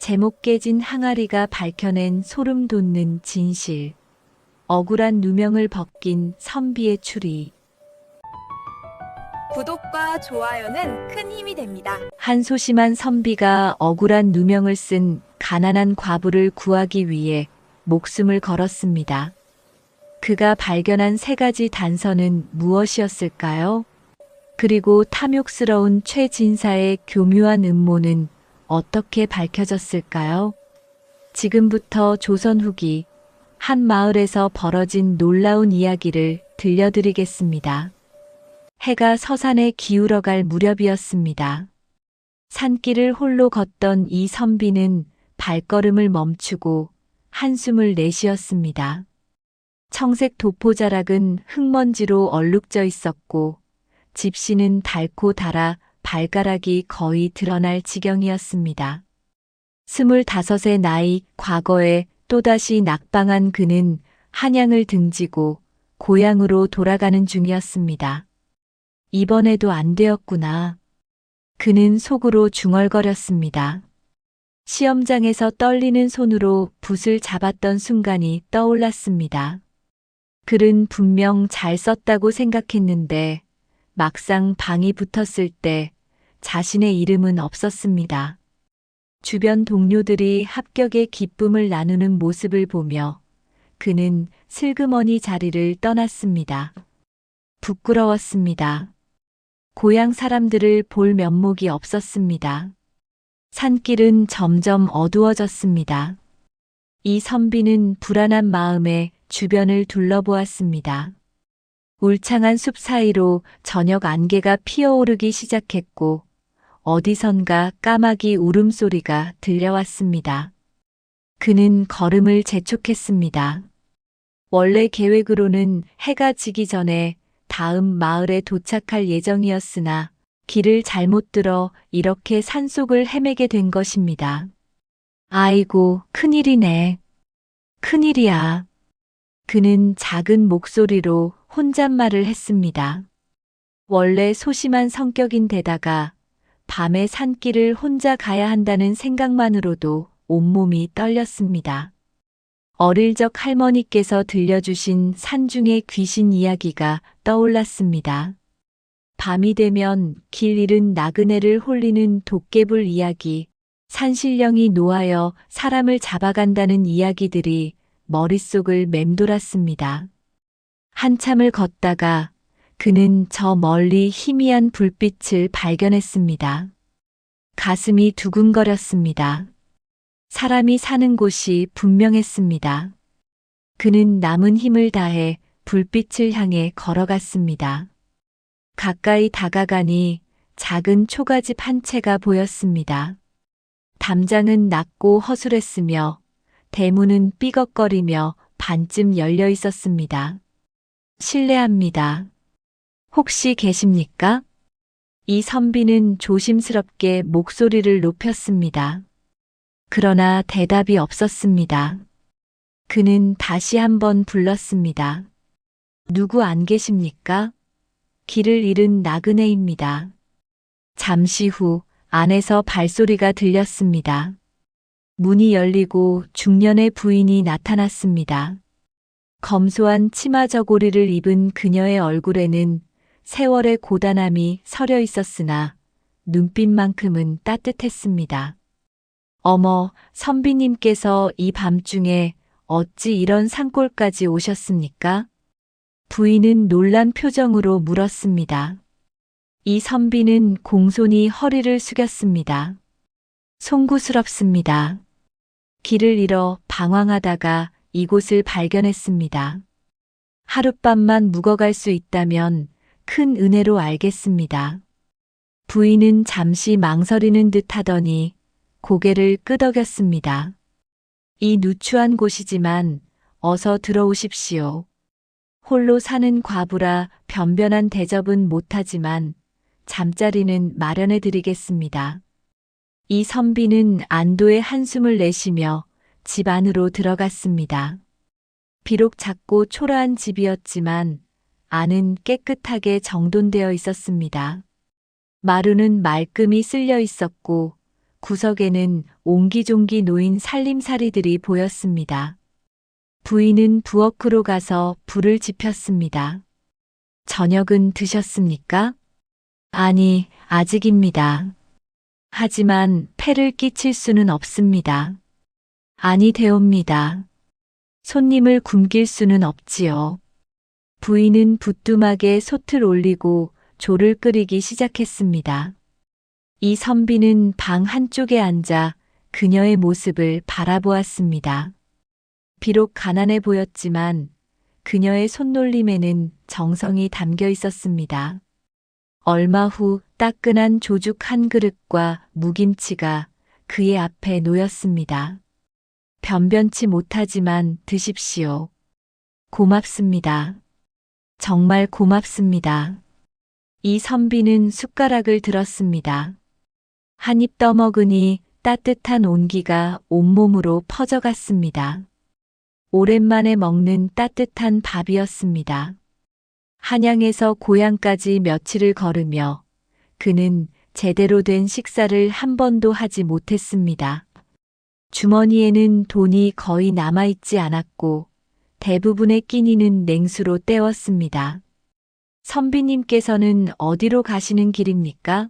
제목 깨진 항아리가 밝혀낸 소름 돋는 진실. 억울한 누명을 벗긴 선비의 추리. 구독과 좋아요는 큰 힘이 됩니다. 한 소심한 선비가 억울한 누명을 쓴 가난한 과부를 구하기 위해 목숨을 걸었습니다. 그가 발견한 세 가지 단서는 무엇이었을까요? 그리고 탐욕스러운 최진사의 교묘한 음모는 어떻게 밝혀졌을까요? 지금부터 조선 후기 한 마을에서 벌어진 놀라운 이야기를 들려드리겠습니다. 해가 서산에 기울어갈 무렵이었습니다. 산길을 홀로 걷던 이 선비는 발걸음을 멈추고 한숨을 내쉬었습니다. 청색 도포자락은 흙먼지로 얼룩져 있었고 집시는 닳고 닳아 발가락이 거의 드러날 지경이었습니다. 25의 나이, 과거에 또다시 낙방한 그는 한양을 등지고 고향으로 돌아가는 중이었습니다. 이번에도 안 되었구나. 그는 속으로 중얼거렸습니다. 시험장에서 떨리는 손으로 붓을 잡았던 순간이 떠올랐습니다. 글은 분명 잘 썼다고 생각했는데 막상 방이 붙었을 때 자신의 이름은 없었습니다. 주변 동료들이 합격의 기쁨을 나누는 모습을 보며 그는 슬그머니 자리를 떠났습니다. 부끄러웠습니다. 고향 사람들을 볼 면목이 없었습니다. 산길은 점점 어두워졌습니다. 이 선비는 불안한 마음에 주변을 둘러보았습니다. 울창한 숲 사이로 저녁 안개가 피어오르기 시작했고 어디선가 까마귀 울음소리가 들려왔습니다. 그는 걸음을 재촉했습니다. 원래 계획으로는 해가 지기 전에 다음 마을에 도착할 예정이었으나 길을 잘못 들어 이렇게 산속을 헤매게 된 것입니다. 아이고, 큰일이네. 큰일이야. 그는 작은 목소리로 혼잣말을 했습니다. 원래 소심한 성격인데다가 밤에 산길을 혼자 가야 한다는 생각만으로도 온몸이 떨렸습니다. 어릴 적 할머니께서 들려주신 산중의 귀신 이야기가 떠올랐습니다. 밤이 되면 길 잃은 나그네를 홀리는 도깨불 이야기, 산신령이 노하여 사람을 잡아간다는 이야기들이 머릿속을 맴돌았습니다. 한참을 걷다가 그는 저 멀리 희미한 불빛을 발견했습니다. 가슴이 두근거렸습니다. 사람이 사는 곳이 분명했습니다. 그는 남은 힘을 다해 불빛을 향해 걸어갔습니다. 가까이 다가가니 작은 초가집 한 채가 보였습니다. 담장은 낮고 허술했으며 대문은 삐걱거리며 반쯤 열려 있었습니다. 실례합니다. 혹시 계십니까? 이 선비는 조심스럽게 목소리를 높였습니다. 그러나 대답이 없었습니다. 그는 다시 한번 불렀습니다. 누구 안 계십니까? 길을 잃은 나그네입니다. 잠시 후 안에서 발소리가 들렸습니다. 문이 열리고 중년의 부인이 나타났습니다. 검소한 치마 저고리를 입은 그녀의 얼굴에는 세월의 고단함이 서려 있었으나 눈빛만큼은 따뜻했습니다. 어머, 선비님께서 이 밤중에 어찌 이런 산골까지 오셨습니까? 부인은 놀란 표정으로 물었습니다. 이 선비는 공손히 허리를 숙였습니다. 송구스럽습니다. 길을 잃어 방황하다가 이곳을 발견했습니다. 하룻밤만 묵어갈 수 있다면 큰 은혜로 알겠습니다. 부인은 잠시 망설이는 듯 하더니 고개를 끄덕였습니다. 이 누추한 곳이지만 어서 들어오십시오. 홀로 사는 과부라 변변한 대접은 못하지만 잠자리는 마련해 드리겠습니다. 이 선비는 안도의 한숨을 내쉬며 집 안으로 들어갔습니다. 비록 작고 초라한 집이었지만 안은 깨끗하게 정돈되어 있었습니다. 마루는 말끔히 쓸려 있었고 구석에는 옹기종기 놓인 살림살이들이 보였습니다. 부인은 부엌으로 가서 불을 지폈습니다. 저녁은 드셨습니까? 아니, 아직입니다. 하지만 폐를 끼칠 수는 없습니다. 아니 되옵니다. 손님을 굶길 수는 없지요. 부인은 부뚜막에 솥을 올리고 조를 끓이기 시작했습니다. 이선비는 방 한쪽에 앉아 그녀의 모습을 바라보았습니다. 비록 가난해 보였지만 그녀의 손놀림에는 정성이 담겨 있었습니다. 얼마 후 따끈한 조죽 한 그릇과 무김치가 그의 앞에 놓였습니다. 변변치 못하지만 드십시오. 고맙습니다. 정말 고맙습니다. 이선비는 숟가락을 들었습니다. 한 입 떠먹으니 따뜻한 온기가 온몸으로 퍼져갔습니다. 오랜만에 먹는 따뜻한 밥이었습니다. 한양에서 고향까지 며칠을 걸으며 그는 제대로 된 식사를 한 번도 하지 못했습니다. 주머니에는 돈이 거의 남아있지 않았고 대부분의 끼니는 냉수로 때웠습니다. 선비님께서는 어디로 가시는 길입니까?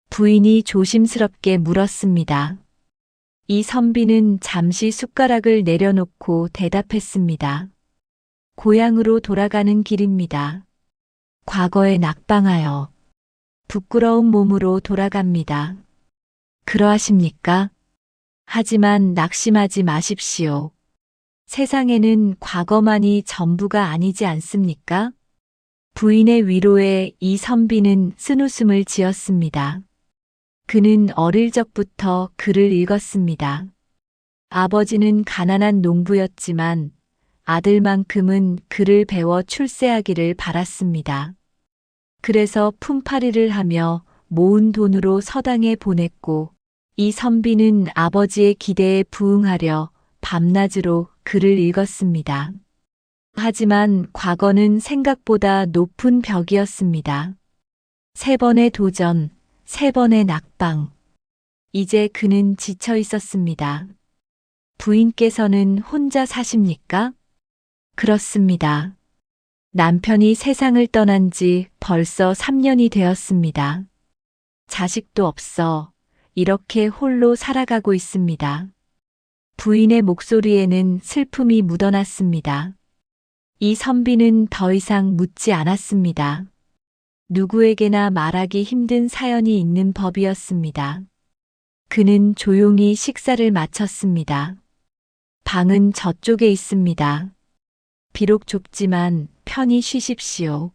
부인이 조심스럽게 물었습니다. 이 선비는 잠시 숟가락을 내려놓고 대답했습니다. 고향으로 돌아가는 길입니다. 과거에 낙방하여 부끄러운 몸으로 돌아갑니다. 그러하십니까? 하지만 낙심하지 마십시오. 세상에는 과거만이 전부가 아니지 않습니까? 부인의 위로에 이선비는 쓴웃음을 지었습니다. 그는 어릴 적부터 글을 읽었습니다. 아버지는 가난한 농부였지만 아들만큼은 글을 배워 출세하기를 바랐습니다. 그래서 품팔이를 하며 모은 돈으로 서당에 보냈고 이선비는 아버지의 기대에 부응하려 밤낮으로 글을 읽었습니다. 하지만 과거는 생각보다 높은 벽이었습니다. 3번의 도전, 3번의 낙방. 이제 그는 지쳐 있었습니다. 부인께서는 혼자 사십니까? 그렇습니다. 남편이 세상을 떠난 지 벌써 3년이 되었습니다. 자식도 없어 이렇게 홀로 살아가고 있습니다. 부인의 목소리에는 슬픔이 묻어났습니다. 이선비는 더 이상 묻지 않았습니다. 누구에게나 말하기 힘든 사연이 있는 법이었습니다. 그는 조용히 식사를 마쳤습니다. 방은 저쪽에 있습니다. 비록 좁지만 편히 쉬십시오.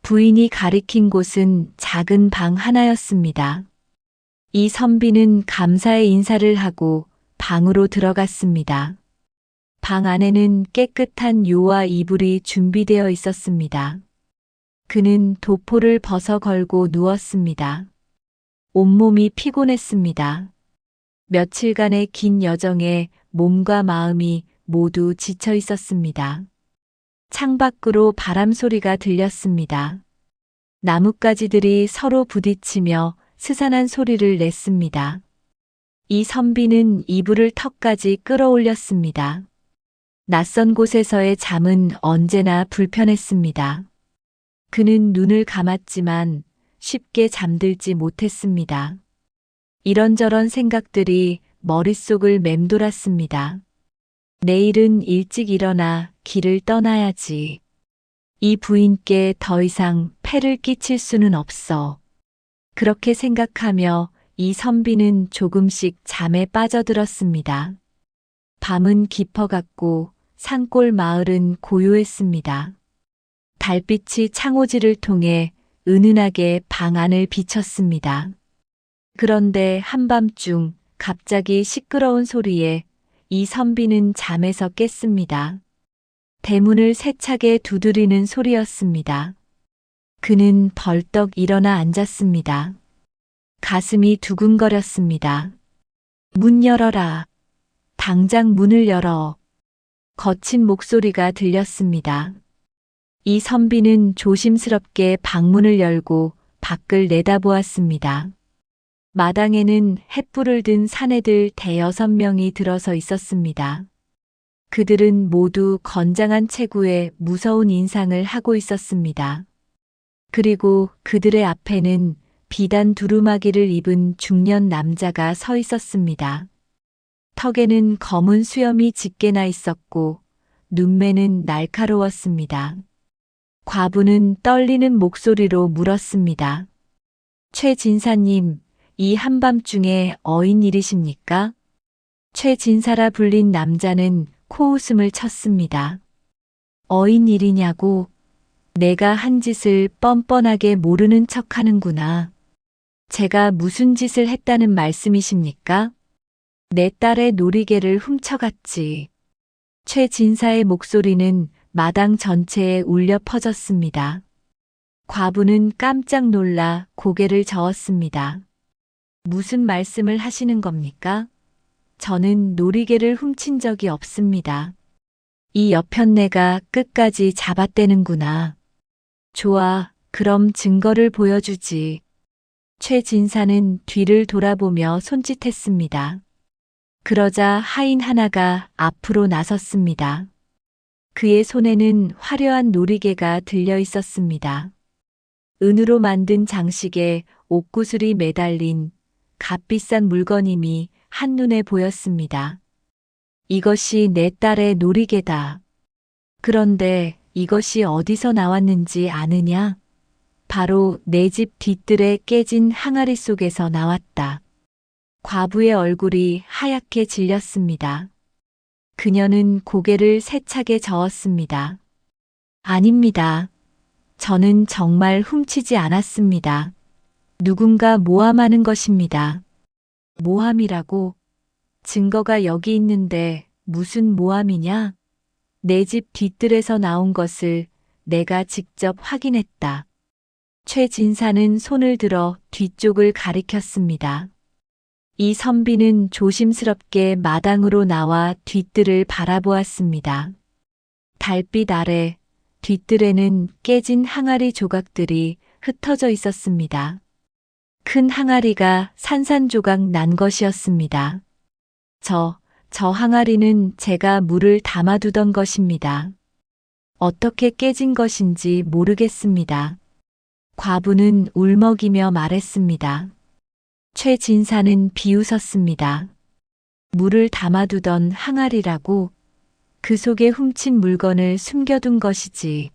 부인이 가리킨 곳은 작은 방 하나였습니다. 이선비는 감사의 인사를 하고 방으로 들어갔습니다. 방 안에는 깨끗한 요와 이불이 준비되어 있었습니다. 그는 도포를 벗어 걸고 누웠습니다. 온몸이 피곤했습니다. 며칠간의 긴 여정에 몸과 마음이 모두 지쳐 있었습니다. 창밖으로 바람 소리가 들렸습니다. 나뭇가지들이 서로 부딪히며 스산한 소리를 냈습니다. 이선비는 이불을 턱까지 끌어올렸습니다. 낯선 곳에서의 잠은 언제나 불편했습니다. 그는 눈을 감았지만 쉽게 잠들지 못했습니다. 이런저런 생각들이 머릿속을 맴돌았습니다. 내일은 일찍 일어나 길을 떠나야지. 이 부인께 더 이상 폐를 끼칠 수는 없어. 그렇게 생각하며 이선비는 조금씩 잠에 빠져들었습니다. 밤은 깊어갔고 산골 마을은 고요했습니다. 달빛이 창호지를 통해 은은하게 방 안을 비쳤습니다. 그런데 한밤중 갑자기 시끄러운 소리에 이선비는 잠에서 깼습니다. 대문을 세차게 두드리는 소리였습니다. 그는 벌떡 일어나 앉았습니다. 가슴이 두근거렸습니다. 문 열어라. 당장 문을 열어. 거친 목소리가 들렸습니다. 이선비는 조심스럽게 방문을 열고 밖을 내다보았습니다. 마당에는 횃불을 든 사내들 대여섯 명이 들어서 있었습니다. 그들은 모두 건장한 체구에 무서운 인상을 하고 있었습니다. 그리고 그들의 앞에는 비단 두루마기를 입은 중년 남자가 서 있었습니다. 턱에는 검은 수염이 짙게 나 있었고 눈매는 날카로웠습니다. 과부는 떨리는 목소리로 물었습니다. 최 진사님, 이 한밤중에 어인 일이십니까? 최 진사라 불린 남자는 코웃음을 쳤습니다. 어인 일이냐고? 내가 한 짓을 뻔뻔하게 모르는 척 하는구나. 제가 무슨 짓을 했다는 말씀이십니까? 내 딸의 놀이개를 훔쳐갔지. 최 진사의 목소리는 마당 전체에 울려 퍼졌습니다. 과부는 깜짝 놀라 고개를 저었습니다. 무슨 말씀을 하시는 겁니까? 저는 놀이개를 훔친 적이 없습니다. 이 여편네가 끝까지 잡아떼는구나. 좋아, 그럼 증거를 보여주지. 최 진사는 뒤를 돌아보며 손짓했습니다. 그러자 하인 하나가 앞으로 나섰습니다. 그의 손에는 화려한 놀이개가 들려 있었습니다. 은으로 만든 장식에 옥구슬이 매달린 값비싼 물건임이 한눈에 보였습니다. 이것이 내 딸의 놀이개다. 그런데 이것이 어디서 나왔는지 아느냐? 바로 내 집 뒤뜰에 깨진 항아리 속에서 나왔다. 과부의 얼굴이 하얗게 질렸습니다. 그녀는 고개를 세차게 저었습니다. 아닙니다. 저는 정말 훔치지 않았습니다. 누군가 모함하는 것입니다. 모함이라고? 증거가 여기 있는데 무슨 모함이냐? 내 집 뒤뜰에서 나온 것을 내가 직접 확인했다. 최 진사는 손을 들어 뒤쪽을 가리켰습니다. 이 선비는 조심스럽게 마당으로 나와 뒤뜰을 바라보았습니다. 달빛 아래 뒤뜰에는 깨진 항아리 조각들이 흩어져 있었습니다. 큰 항아리가 산산조각 난 것이었습니다. 저 항아리는 제가 물을 담아두던 것입니다. 어떻게 깨진 것인지 모르겠습니다. 과부는 울먹이며 말했습니다. 최 진사는 비웃었습니다. 물을 담아두던 항아리라고? 그 속에 훔친 물건을 숨겨둔 것이지.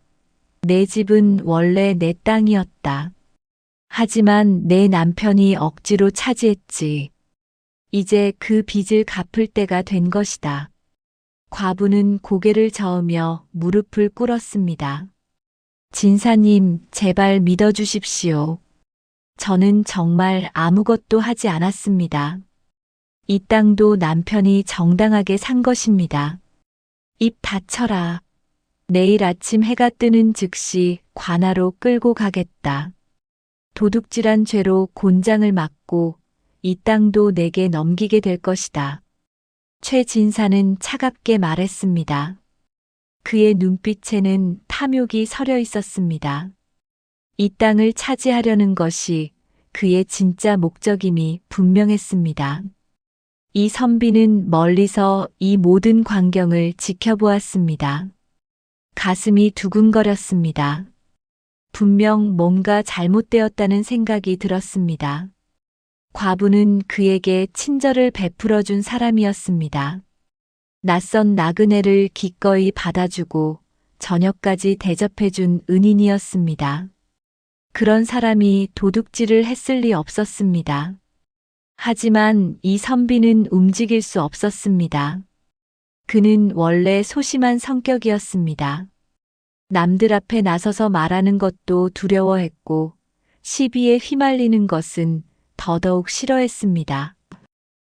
내 집은 원래 내 땅이었다. 하지만 내 남편이 억지로 차지했지. 이제 그 빚을 갚을 때가 된 것이다. 과부는 고개를 저으며 무릎을 꿇었습니다. 진사님, 제발 믿어주십시오. 저는 정말 아무것도 하지 않았습니다. 이 땅도 남편이 정당하게 산 것입니다. 입 닫혀라. 내일 아침 해가 뜨는 즉시 관하로 끌고 가겠다. 도둑질한 죄로 곤장을 맞고 이 땅도 내게 넘기게 될 것이다. 최 진사는 차갑게 말했습니다. 그의 눈빛에는 탐욕이 서려 있었습니다. 이 땅을 차지하려는 것이 그의 진짜 목적임이 분명했습니다. 이 선비는 멀리서 이 모든 광경을 지켜보았습니다. 가슴이 두근거렸습니다. 분명 뭔가 잘못되었다는 생각이 들었습니다. 과부는 그에게 친절을 베풀어준 사람이었습니다. 낯선 나그네를 기꺼이 받아주고 저녁까지 대접해준 은인이었습니다. 그런 사람이 도둑질을 했을 리 없었습니다. 하지만 이 선비는 움직일 수 없었습니다. 그는 원래 소심한 성격이었습니다. 남들 앞에 나서서 말하는 것도 두려워했고 시비에 휘말리는 것은 더더욱 싫어했습니다.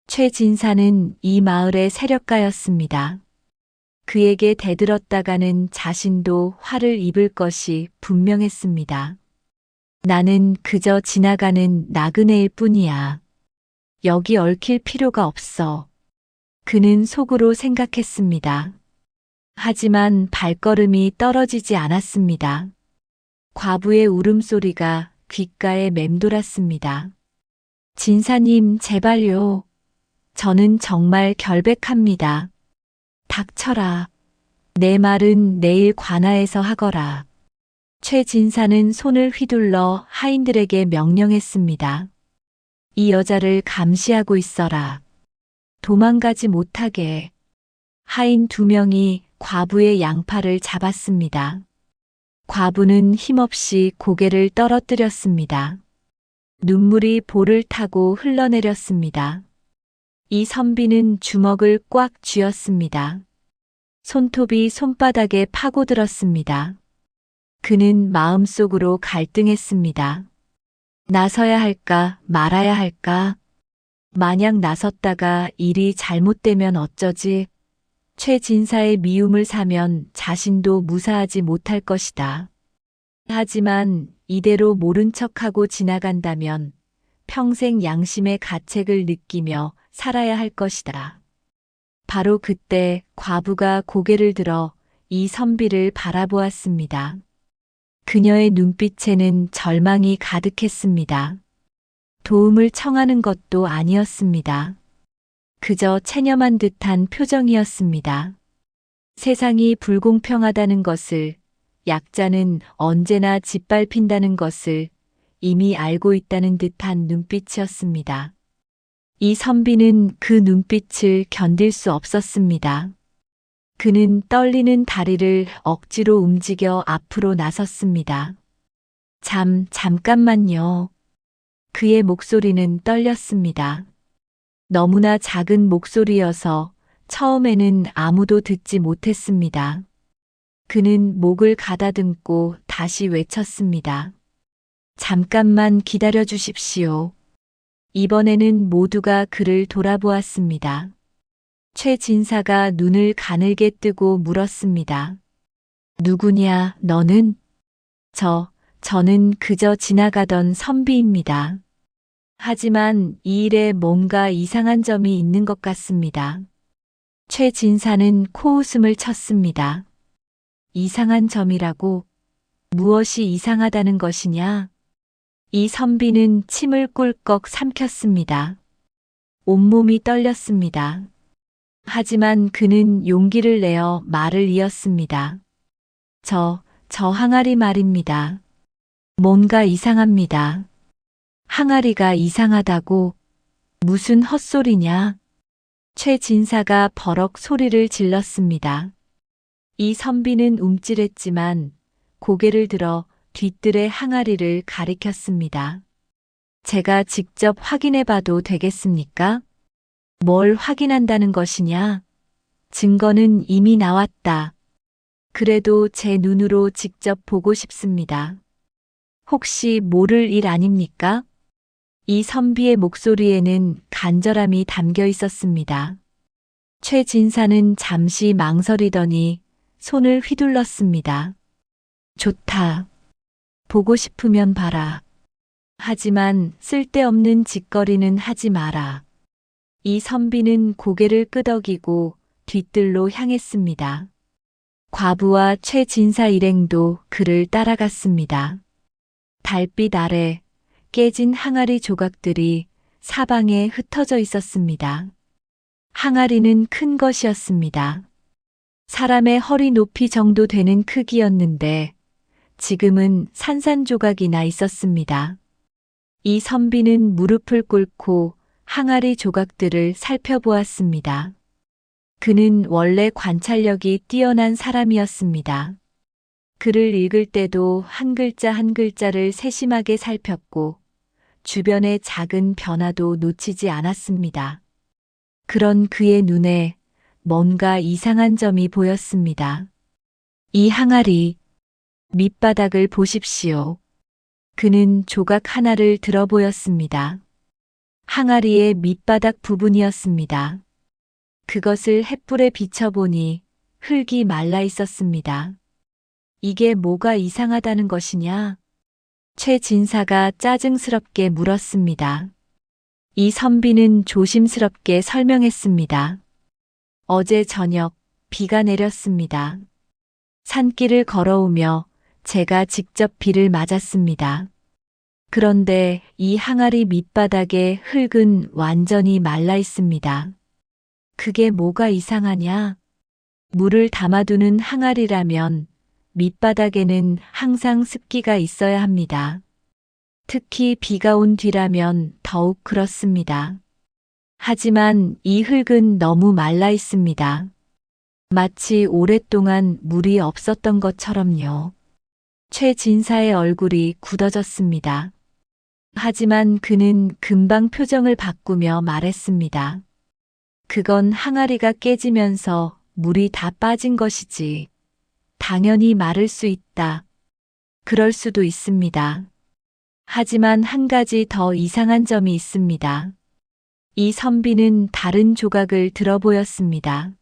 최 진사는 이 마을의 세력가였습니다. 그에게 대들었다가는 자신도 화를 입을 것이 분명했습니다. 나는 그저 지나가는 나그네일 뿐이야. 여기 얽힐 필요가 없어. 그는 속으로 생각했습니다. 하지만 발걸음이 떨어지지 않았습니다. 과부의 울음소리가 귓가에 맴돌았습니다. 진사님, 제발요. 저는 정말 결백합니다. 닥쳐라. 내 말은 내일 관아에서 하거라. 최 진사는 손을 휘둘러 하인들에게 명령했습니다. 이 여자를 감시하고 있어라. 도망가지 못하게. 하인 2명이 과부의 양팔을 잡았습니다. 과부는 힘없이 고개를 떨어뜨렸습니다. 눈물이 볼을 타고 흘러내렸습니다. 이 선비는 주먹을 꽉 쥐었습니다. 손톱이 손바닥에 파고들었습니다. 그는 마음속으로 갈등했습니다. 나서야 할까 말아야 할까? 만약 나섰다가 일이 잘못되면 어쩌지? 최 진사의 미움을 사면 자신도 무사하지 못할 것이다. 하지만 이대로 모른 척하고 지나간다면 평생 양심의 가책을 느끼며 살아야 할 것이다. 바로 그때 과부가 고개를 들어 이 선비를 바라보았습니다. 그녀의 눈빛에는 절망이 가득했습니다. 도움을 청하는 것도 아니었습니다. 그저 체념한 듯한 표정이었습니다. 세상이 불공평하다는 것을, 약자는 언제나 짓밟힌다는 것을 이미 알고 있다는 듯한 눈빛이었습니다. 이 선비는 그 눈빛을 견딜 수 없었습니다. 그는 떨리는 다리를 억지로 움직여 앞으로 나섰습니다. 잠깐만요. 그의 목소리는 떨렸습니다. 너무나 작은 목소리여서 처음에는 아무도 듣지 못했습니다. 그는 목을 가다듬고 다시 외쳤습니다. 잠깐만 기다려 주십시오. 이번에는 모두가 그를 돌아보았습니다. 최 진사가 눈을 가늘게 뜨고 물었습니다. 누구냐, 너는? 저는 그저 지나가던 선비입니다. 하지만 이 일에 뭔가 이상한 점이 있는 것 같습니다. 최 진사는 코웃음을 쳤습니다. 이상한 점이라고? 무엇이 이상하다는 것이냐? 이 선비는 침을 꿀꺽 삼켰습니다. 온몸이 떨렸습니다. 하지만 그는 용기를 내어 말을 이었습니다. 저 항아리 말입니다. 뭔가 이상합니다. 항아리가 이상하다고? 무슨 헛소리냐? 최 진사가 버럭 소리를 질렀습니다. 이 선비는 움찔했지만 고개를 들어 뒤뜰의 항아리를 가리켰습니다. 제가 직접 확인해 봐도 되겠습니까? 뭘 확인한다는 것이냐? 증거는 이미 나왔다. 그래도 제 눈으로 직접 보고 싶습니다. 혹시 모를 일 아닙니까? 이 선비의 목소리에는 간절함이 담겨 있었습니다. 최 진사는 잠시 망설이더니 손을 휘둘렀습니다. 좋다. 보고 싶으면 봐라. 하지만 쓸데없는 짓거리는 하지 마라. 이 선비는 고개를 끄덕이고 뒤뜰로 향했습니다. 과부와 최 진사 일행도 그를 따라갔습니다. 달빛 아래 깨진 항아리 조각들이 사방에 흩어져 있었습니다. 항아리는 큰 것이었습니다. 사람의 허리 높이 정도 되는 크기였는데 지금은 산산조각이나 있었습니다. 이 선비는 무릎을 꿇고 항아리 조각들을 살펴보았습니다. 그는 원래 관찰력이 뛰어난 사람이었습니다. 글을 읽을 때도 한 글자 한 글자를 세심하게 살폈고 주변의 작은 변화도 놓치지 않았습니다. 그런 그의 눈에 뭔가 이상한 점이 보였습니다. 이 항아리, 밑바닥을 보십시오. 그는 조각 하나를 들어 보였습니다. 항아리의 밑바닥 부분이었습니다. 그것을 햇불에 비춰보니 흙이 말라 있었습니다. 이게 뭐가 이상하다는 것이냐? 최 진사가 짜증스럽게 물었습니다. 이 선비는 조심스럽게 설명했습니다. 어제 저녁 비가 내렸습니다. 산길을 걸어오며 제가 직접 비를 맞았습니다. 그런데 이 항아리 밑바닥에 흙은 완전히 말라 있습니다. 그게 뭐가 이상하냐? 물을 담아두는 항아리라면 밑바닥에는 항상 습기가 있어야 합니다. 특히 비가 온 뒤라면 더욱 그렇습니다. 하지만 이 흙은 너무 말라 있습니다. 마치 오랫동안 물이 없었던 것처럼요. 최 진사의 얼굴이 굳어졌습니다. 하지만 그는 금방 표정을 바꾸며 말했습니다. 그건 항아리가 깨지면서 물이 다 빠진 것이지. 당연히 마를 수 있다. 그럴 수도 있습니다. 하지만 한 가지 더 이상한 점이 있습니다. 이 선비는 다른 조각을 들어 보였습니다.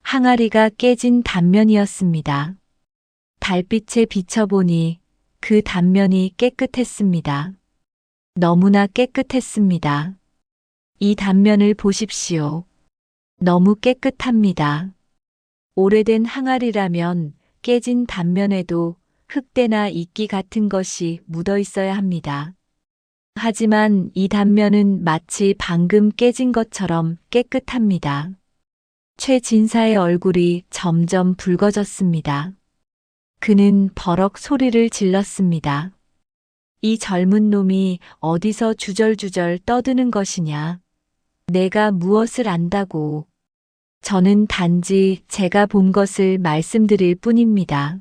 항아리가 깨진 단면이었습니다. 달빛에 비춰보니 그 단면이 깨끗했습니다. 너무나 깨끗했습니다. 이 단면을 보십시오. 너무 깨끗합니다. 오래된 항아리라면 깨진 단면에도 흙대나 이끼 같은 것이 묻어 있어야 합니다. 하지만 이 단면은 마치 방금 깨진 것처럼 깨끗합니다. 최 진사의 얼굴이 점점 붉어졌습니다. 그는 버럭 소리를 질렀습니다. 이 젊은 놈이 어디서 주절주절 떠드는 것이냐? 내가 무엇을 안다고? 저는 단지 제가 본 것을 말씀드릴 뿐입니다.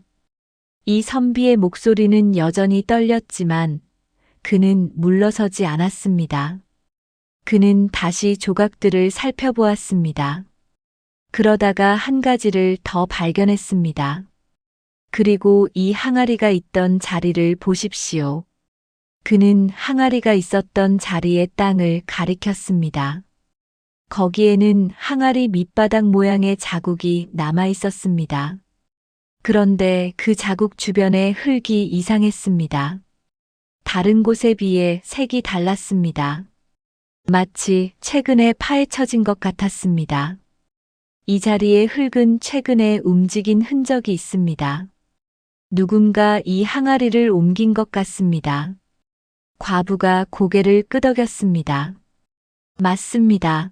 이 선비의 목소리는 여전히 떨렸지만 그는 물러서지 않았습니다. 그는 다시 조각들을 살펴보았습니다. 그러다가 한 가지를 더 발견했습니다. 그리고 이 항아리가 있던 자리를 보십시오. 그는 항아리가 있었던 자리의 땅을 가리켰습니다. 거기에는 항아리 밑바닥 모양의 자국이 남아 있었습니다. 그런데 그 자국 주변의 흙이 이상했습니다. 다른 곳에 비해 색이 달랐습니다. 마치 최근에 파헤쳐진 것 같았습니다. 이 자리의 흙은 최근에 움직인 흔적이 있습니다. 누군가 이 항아리를 옮긴 것 같습니다. 과부가 고개를 끄덕였습니다. 맞습니다.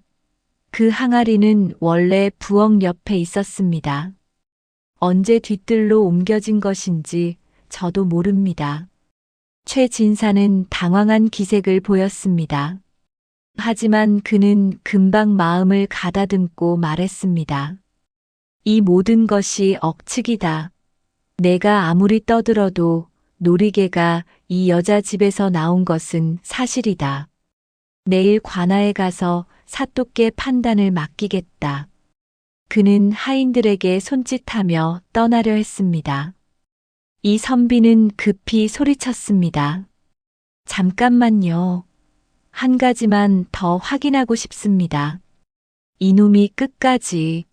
그 항아리는 원래 부엌 옆에 있었습니다. 언제 뒤뜰로 옮겨진 것인지 저도 모릅니다. 최 진사는 당황한 기색을 보였습니다. 하지만 그는 금방 마음을 가다듬고 말했습니다. 이 모든 것이 억측이다. 내가 아무리 떠들어도 놀이개가 이 여자 집에서 나온 것은 사실이다. 내일 관아에 가서 사또께 판단을 맡기겠다. 그는 하인들에게 손짓하며 떠나려 했습니다. 이 선비는 급히 소리쳤습니다. 잠깐만요. 한 가지만 더 확인하고 싶습니다. 이놈이 끝까지.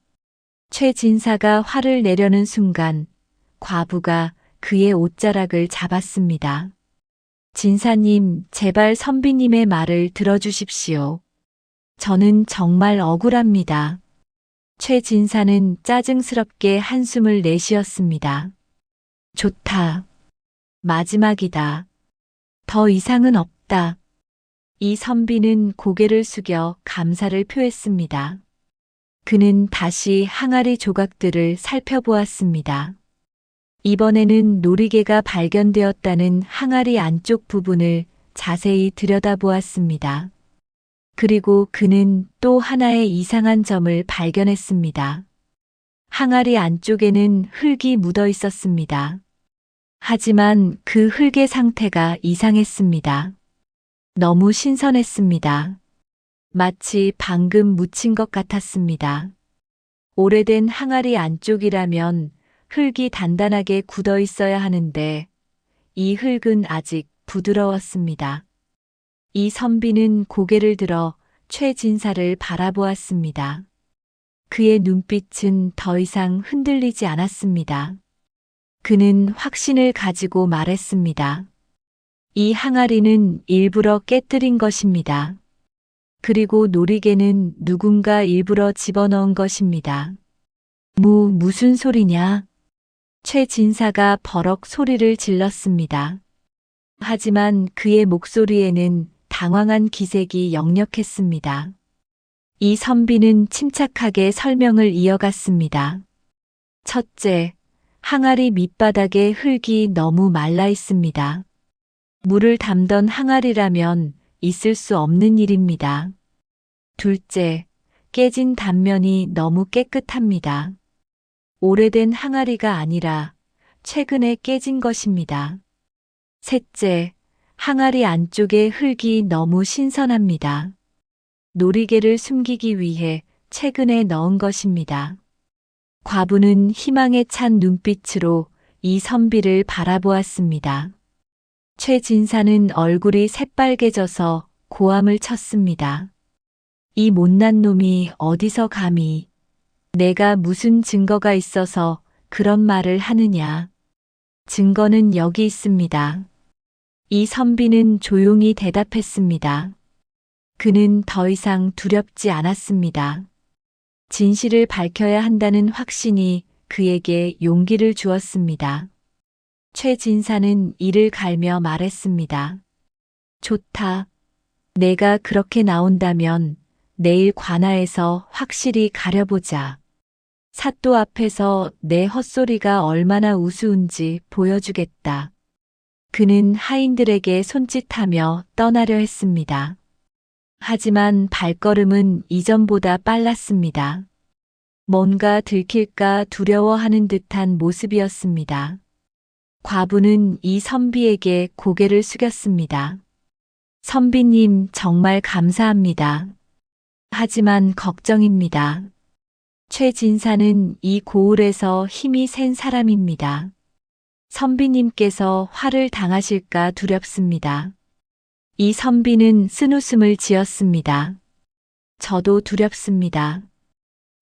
최 진사가 화를 내려는 순간 과부가 그의 옷자락을 잡았습니다. 진사님, 제발 선비님의 말을 들어주십시오. 저는 정말 억울합니다. 최 진사는 짜증스럽게 한숨을 내쉬었습니다. 좋다. 마지막이다. 더 이상은 없다. 이 선비는 고개를 숙여 감사를 표했습니다. 그는 다시 항아리 조각들을 살펴보았습니다. 이번에는 놀이개가 발견되었다는 항아리 안쪽 부분을 자세히 들여다보았습니다. 그리고 그는 또 하나의 이상한 점을 발견했습니다. 항아리 안쪽에는 흙이 묻어 있었습니다. 하지만 그 흙의 상태가 이상했습니다. 너무 신선했습니다. 마치 방금 묻힌 것 같았습니다. 오래된 항아리 안쪽이라면 흙이 단단하게 굳어 있어야 하는데 이 흙은 아직 부드러웠습니다. 이 선비는 고개를 들어 최 진사를 바라보았습니다. 그의 눈빛은 더 이상 흔들리지 않았습니다. 그는 확신을 가지고 말했습니다. 이 항아리는 일부러 깨뜨린 것입니다. 그리고 놀이개는 누군가 일부러 집어넣은 것입니다. 무슨 소리냐? 최 진사가 버럭 소리를 질렀습니다. 하지만 그의 목소리에는 당황한 기색이 역력했습니다. 이 선비는 침착하게 설명을 이어갔습니다. 첫째, 항아리 밑바닥에 흙이 너무 말라 있습니다. 물을 담던 항아리라면 있을 수 없는 일입니다. 둘째, 깨진 단면이 너무 깨끗합니다. 오래된 항아리가 아니라 최근에 깨진 것입니다. 셋째, 항아리 안쪽의 흙이 너무 신선합니다. 놀이개를 숨기기 위해 최근에 넣은 것입니다. 과부는 희망에 찬 눈빛으로 이 선비를 바라보았습니다. 최 진사는 얼굴이 새빨개져서 고함을 쳤습니다. 이 못난 놈이 어디서 감히 내가 무슨 증거가 있어서 그런 말을 하느냐. 증거는 여기 있습니다. 이 선비는 조용히 대답했습니다. 그는 더 이상 두렵지 않았습니다. 진실을 밝혀야 한다는 확신이 그에게 용기를 주었습니다. 최 진사는 이를 갈며 말했습니다. 좋다. 내가 그렇게 나온다면 내일 관아에서 확실히 가려보자. 사또 앞에서 내 헛소리가 얼마나 우스운지 보여주겠다. 그는 하인들에게 손짓하며 떠나려 했습니다. 하지만 발걸음은 이전보다 빨랐습니다. 뭔가 들킬까 두려워하는 듯한 모습이었습니다. 과부는 이 선비에게 고개를 숙였습니다. 선비님 정말 감사합니다. 하지만 걱정입니다. 최 진사는 이 고을에서 힘이 센 사람입니다. 선비님께서 화를 당하실까 두렵습니다. 이 선비는 쓴웃음을 지었습니다. 저도 두렵습니다.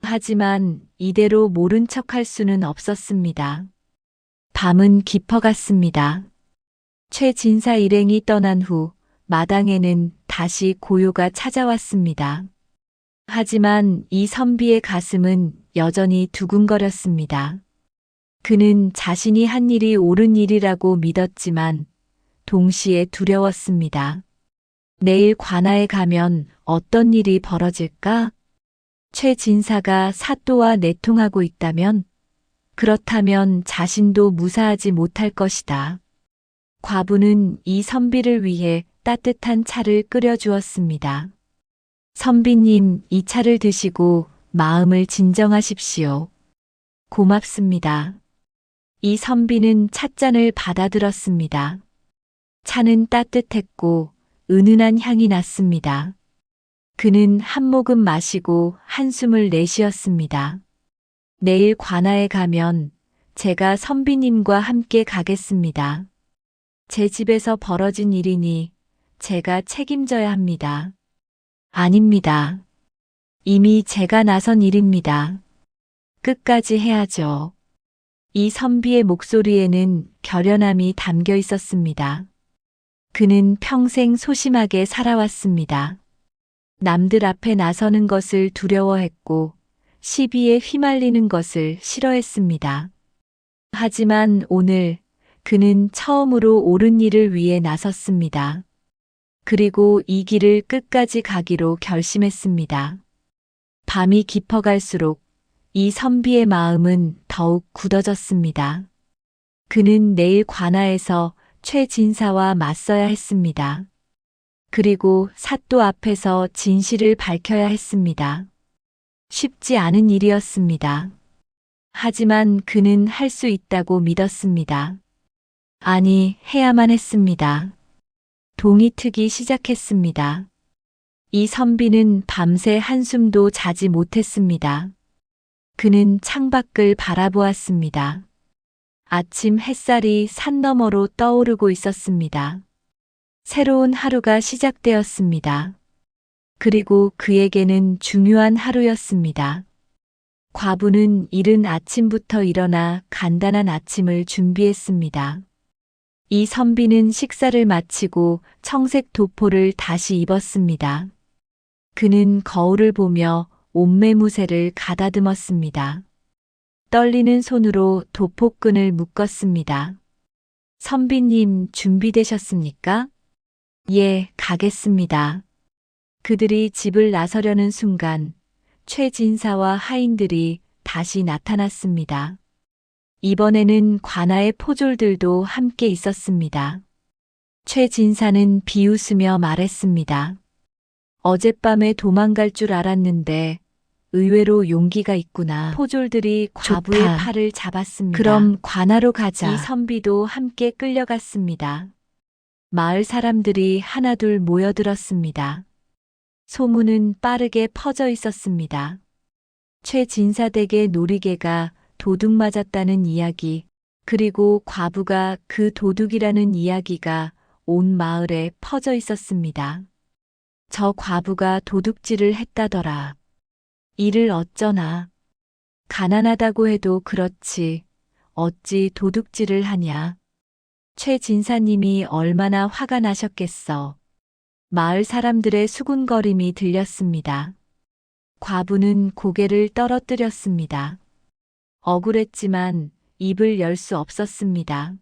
하지만 이대로 모른 척할 수는 없었습니다. 밤은 깊어갔습니다. 최 진사 일행이 떠난 후 마당에는 다시 고요가 찾아왔습니다. 하지만 이 선비의 가슴은 여전히 두근거렸습니다. 그는 자신이 한 일이 옳은 일이라고 믿었지만 동시에 두려웠습니다. 내일 관아에 가면 어떤 일이 벌어질까? 최 진사가 사또와 내통하고 있다면? 그렇다면 자신도 무사하지 못할 것이다. 과부는 이 선비를 위해 따뜻한 차를 끓여주었습니다. 선비님, 이 차를 드시고 마음을 진정하십시오. 고맙습니다. 이 선비는 찻잔을 받아들었습니다. 차는 따뜻했고 은은한 향이 났습니다. 그는 한 모금 마시고 한숨을 내쉬었습니다. 내일 관아에 가면 제가 선비님과 함께 가겠습니다. 제 집에서 벌어진 일이니 제가 책임져야 합니다. 아닙니다. 이미 제가 나선 일입니다. 끝까지 해야죠. 이 선비의 목소리에는 결연함이 담겨 있었습니다. 그는 평생 소심하게 살아왔습니다. 남들 앞에 나서는 것을 두려워했고 시비에 휘말리는 것을 싫어했습니다. 하지만 오늘 그는 처음으로 옳은 일을 위해 나섰습니다. 그리고 이 길을 끝까지 가기로 결심했습니다. 밤이 깊어갈수록 이 선비의 마음은 더욱 굳어졌습니다. 그는 내일 관아에서 최 진사와 맞서야 했습니다. 그리고 사또 앞에서 진실을 밝혀야 했습니다. 쉽지 않은 일이었습니다. 하지만 그는 할 수 있다고 믿었습니다. 아니, 해야만 했습니다. 동이 트기 시작했습니다. 이 선비는 밤새 한숨도 자지 못했습니다. 그는 창밖을 바라보았습니다. 아침 햇살이 산 너머로 떠오르고 있었습니다. 새로운 하루가 시작되었습니다. 그리고 그에게는 중요한 하루였습니다. 과부는 이른 아침부터 일어나 간단한 아침을 준비했습니다. 이 선비는 식사를 마치고 청색 도포를 다시 입었습니다. 그는 거울을 보며 옷매무새를 가다듬었습니다. 떨리는 손으로 도포끈을 묶었습니다. 선비님 준비되셨습니까? 예, 가겠습니다. 그들이 집을 나서려는 순간 최 진사와 하인들이 다시 나타났습니다. 이번에는 관아의 포졸들도 함께 있었습니다. 최 진사는 비웃으며 말했습니다. 어젯밤에 도망갈 줄 알았는데 의외로 용기가 있구나. 포졸들이 과부의 좋다. 팔을 잡았습니다. 그럼 관아로 가자. 이 선비도 함께 끌려갔습니다. 마을 사람들이 하나둘 모여들었습니다. 소문은 빠르게 퍼져 있었습니다. 최 진사댁의 놀이개가 도둑 맞았다는 이야기, 그리고 과부가 그 도둑이라는 이야기가 온 마을에 퍼져 있었습니다. 저 과부가 도둑질을 했다더라. 이를 어쩌나. 가난하다고 해도 그렇지. 어찌 도둑질을 하냐. 최 진사님이 얼마나 화가 나셨겠어. 마을 사람들의 수군거림이 들렸습니다. 과부는 고개를 떨어뜨렸습니다. 억울했지만 입을 열 수 없었습니다.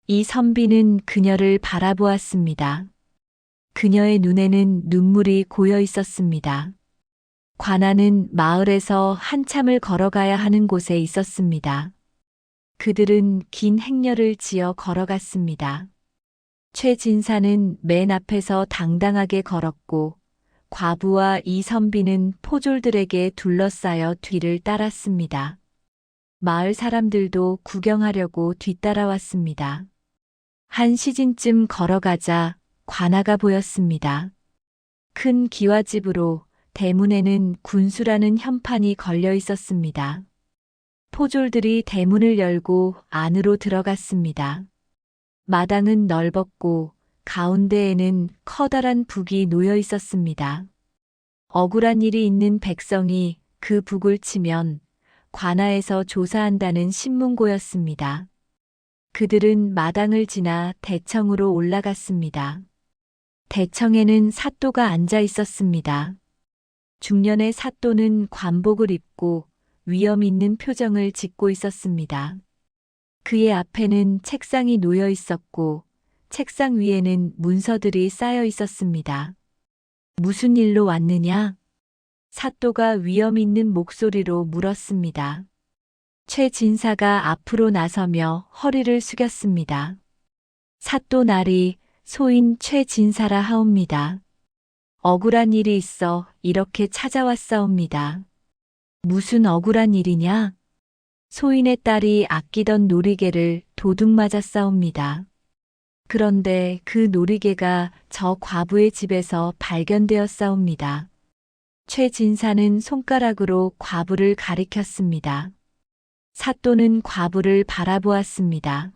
이 선비는 그녀를 바라보았습니다. 그녀의 눈에는 눈물이 고여 있었습니다. 관아는 마을에서 한참을 걸어가야 하는 곳에 있었습니다. 그들은 긴 행렬을 지어 걸어갔습니다. 최 진사는 맨 앞에서 당당하게 걸었고 과부와 이 선비는 포졸들에게 둘러싸여 뒤를 따랐습니다. 마을 사람들도 구경하려고 뒤따라왔습니다. 한 시즌쯤 걸어가자 관아가 보였습니다. 큰 기와집으로 대문에는 군수라는 현판이 걸려 있었습니다. 포졸들이 대문을 열고 안으로 들어갔습니다. 마당은 넓었고 가운데에는 커다란 북이 놓여 있었습니다. 억울한 일이 있는 백성이 그 북을 치면 관아에서 조사한다는 신문고였습니다. 그들은 마당을 지나 대청으로 올라갔습니다. 대청에는 사또가 앉아 있었습니다. 중년의 사또는 관복을 입고 위험 있는 표정을 짓고 있었습니다. 그의 앞에는 책상이 놓여 있었고 책상 위에는 문서들이 쌓여 있었습니다. 무슨 일로 왔느냐? 사또가 위험 있는 목소리로 물었습니다. 최 진사가 앞으로 나서며 허리를 숙였습니다. 사또 날이 소인 최 진사라 하옵니다. 억울한 일이 있어 이렇게 찾아왔사옵니다. 무슨 억울한 일이냐? 소인의 딸이 아끼던 놀이개를 도둑 맞았사옵니다. 그런데 그 놀이개가 저 과부의 집에서 발견되었사옵니다. 최 진사는 손가락으로 과부를 가리켰습니다. 사또는 과부를 바라보았습니다.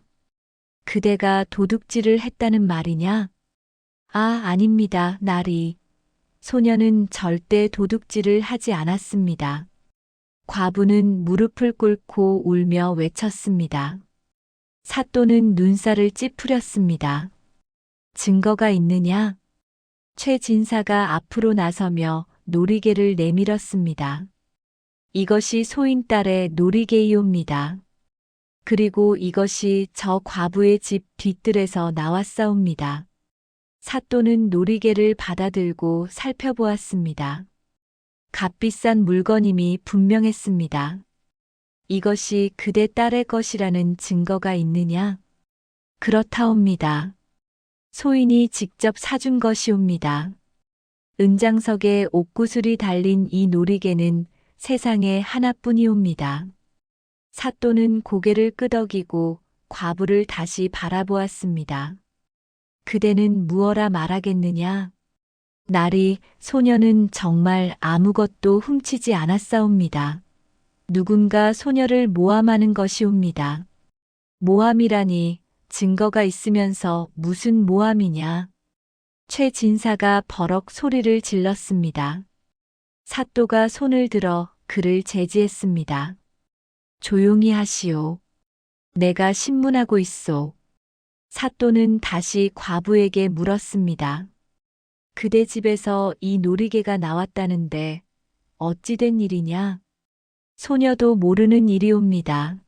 그대가 도둑질을 했다는 말이냐? 아, 아닙니다, 나리. 소녀는 절대 도둑질을 하지 않았습니다. 과부는 무릎을 꿇고 울며 외쳤습니다. 사또는 눈살을 찌푸렸습니다. 증거가 있느냐? 최 진사가 앞으로 나서며 놀이개를 내밀었습니다. 이것이 소인 딸의 놀이개이옵니다. 그리고 이것이 저 과부의 집 뒤뜰에서 나왔사옵니다. 사또는 놀이개를 받아들고 살펴보았습니다. 값비싼 물건임이 분명했습니다. 이것이 그대 딸의 것이라는 증거가 있느냐? 그렇다옵니다. 소인이 직접 사준 것이옵니다. 은장석에 옥구슬이 달린 이 놀이개는 세상에 하나뿐이옵니다. 사또는 고개를 끄덕이고 과부를 다시 바라보았습니다. 그대는 무어라 말하겠느냐? 나리, 소녀는 정말 아무것도 훔치지 않았사옵니다. 누군가 소녀를 모함하는 것이옵니다. 모함이라니 증거가 있으면서 무슨 모함이냐? 최 진사가 버럭 소리를 질렀습니다. 사또가 손을 들어 그를 제지했습니다. 조용히 하시오. 내가 신문하고 있소. 사또는 다시 과부에게 물었습니다. 그대 집에서 이 놀이개가 나왔다는데 어찌 된 일이냐? 소녀도 모르는 일이옵니다.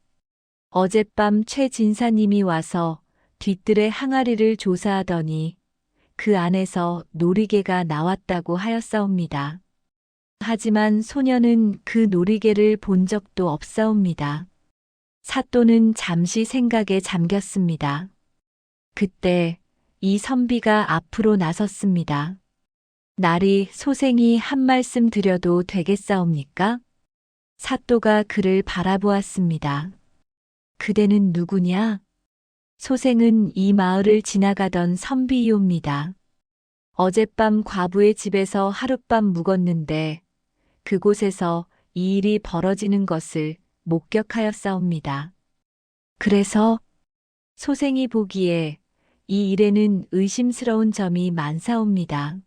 어젯밤 최 진사님이 와서 뒤뜰의 항아리를 조사하더니 그 안에서 놀이개가 나왔다고 하였사옵니다. 하지만 소녀는 그 놀이개를 본 적도 없사옵니다. 사또는 잠시 생각에 잠겼습니다. 그때 이 선비가 앞으로 나섰습니다. 날이 소생이 한 말씀 드려도 되겠사옵니까? 사또가 그를 바라보았습니다. 그대는 누구냐? 소생은 이 마을을 지나가던 선비이옵니다. 어젯밤 과부의 집에서 하룻밤 묵었는데 그곳에서 이 일이 벌어지는 것을 목격하였사옵니다. 그래서 소생이 보기에 이 일에는 의심스러운 점이 많사옵니다.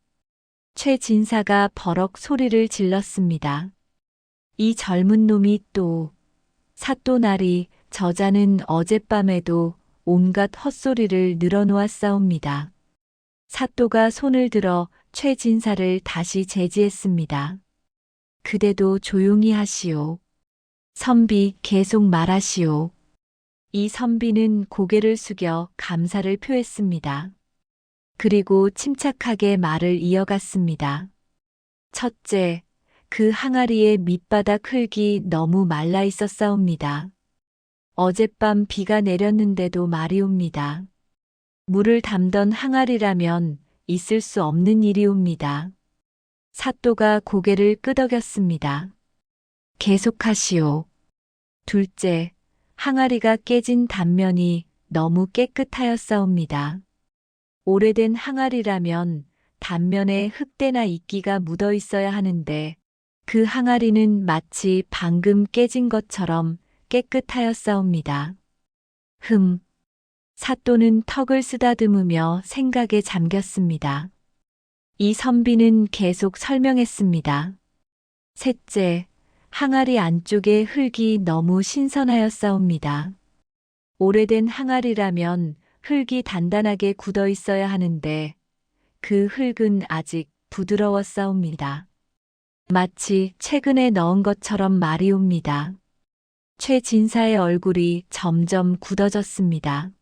최 진사가 버럭 소리를 질렀습니다. 이 젊은 놈이 또 사또나리 저자는 어젯밤에도 온갖 헛소리를 늘어놓았사옵니다. 사또가 손을 들어 최 진사를 다시 제지했습니다. 그대도 조용히 하시오. 선비 계속 말하시오. 이 선비는 고개를 숙여 감사를 표했습니다. 그리고 침착하게 말을 이어갔습니다. 첫째, 그 항아리의 밑바닥 흙이 너무 말라 있었사옵니다. 어젯밤 비가 내렸는데도 말이옵니다. 물을 담던 항아리라면 있을 수 없는 일이옵니다. 사또가 고개를 끄덕였습니다. 계속하시오. 둘째, 항아리가 깨진 단면이 너무 깨끗하였사옵니다. 오래된 항아리라면 단면에 흙대나 이끼가 묻어 있어야 하는데 그 항아리는 마치 방금 깨진 것처럼 깨끗하였사옵니다. 사또는 턱을 쓰다듬으며 생각에 잠겼습니다. 이 선비는 계속 설명했습니다. 셋째, 항아리 안쪽의 흙이 너무 신선하였사옵니다. 오래된 항아리라면 흙이 단단하게 굳어 있어야 하는데 그 흙은 아직 부드러웠사옵니다. 마치 최근에 넣은 것처럼 말이옵니다. 최 진사의 얼굴이 점점 굳어졌습니다.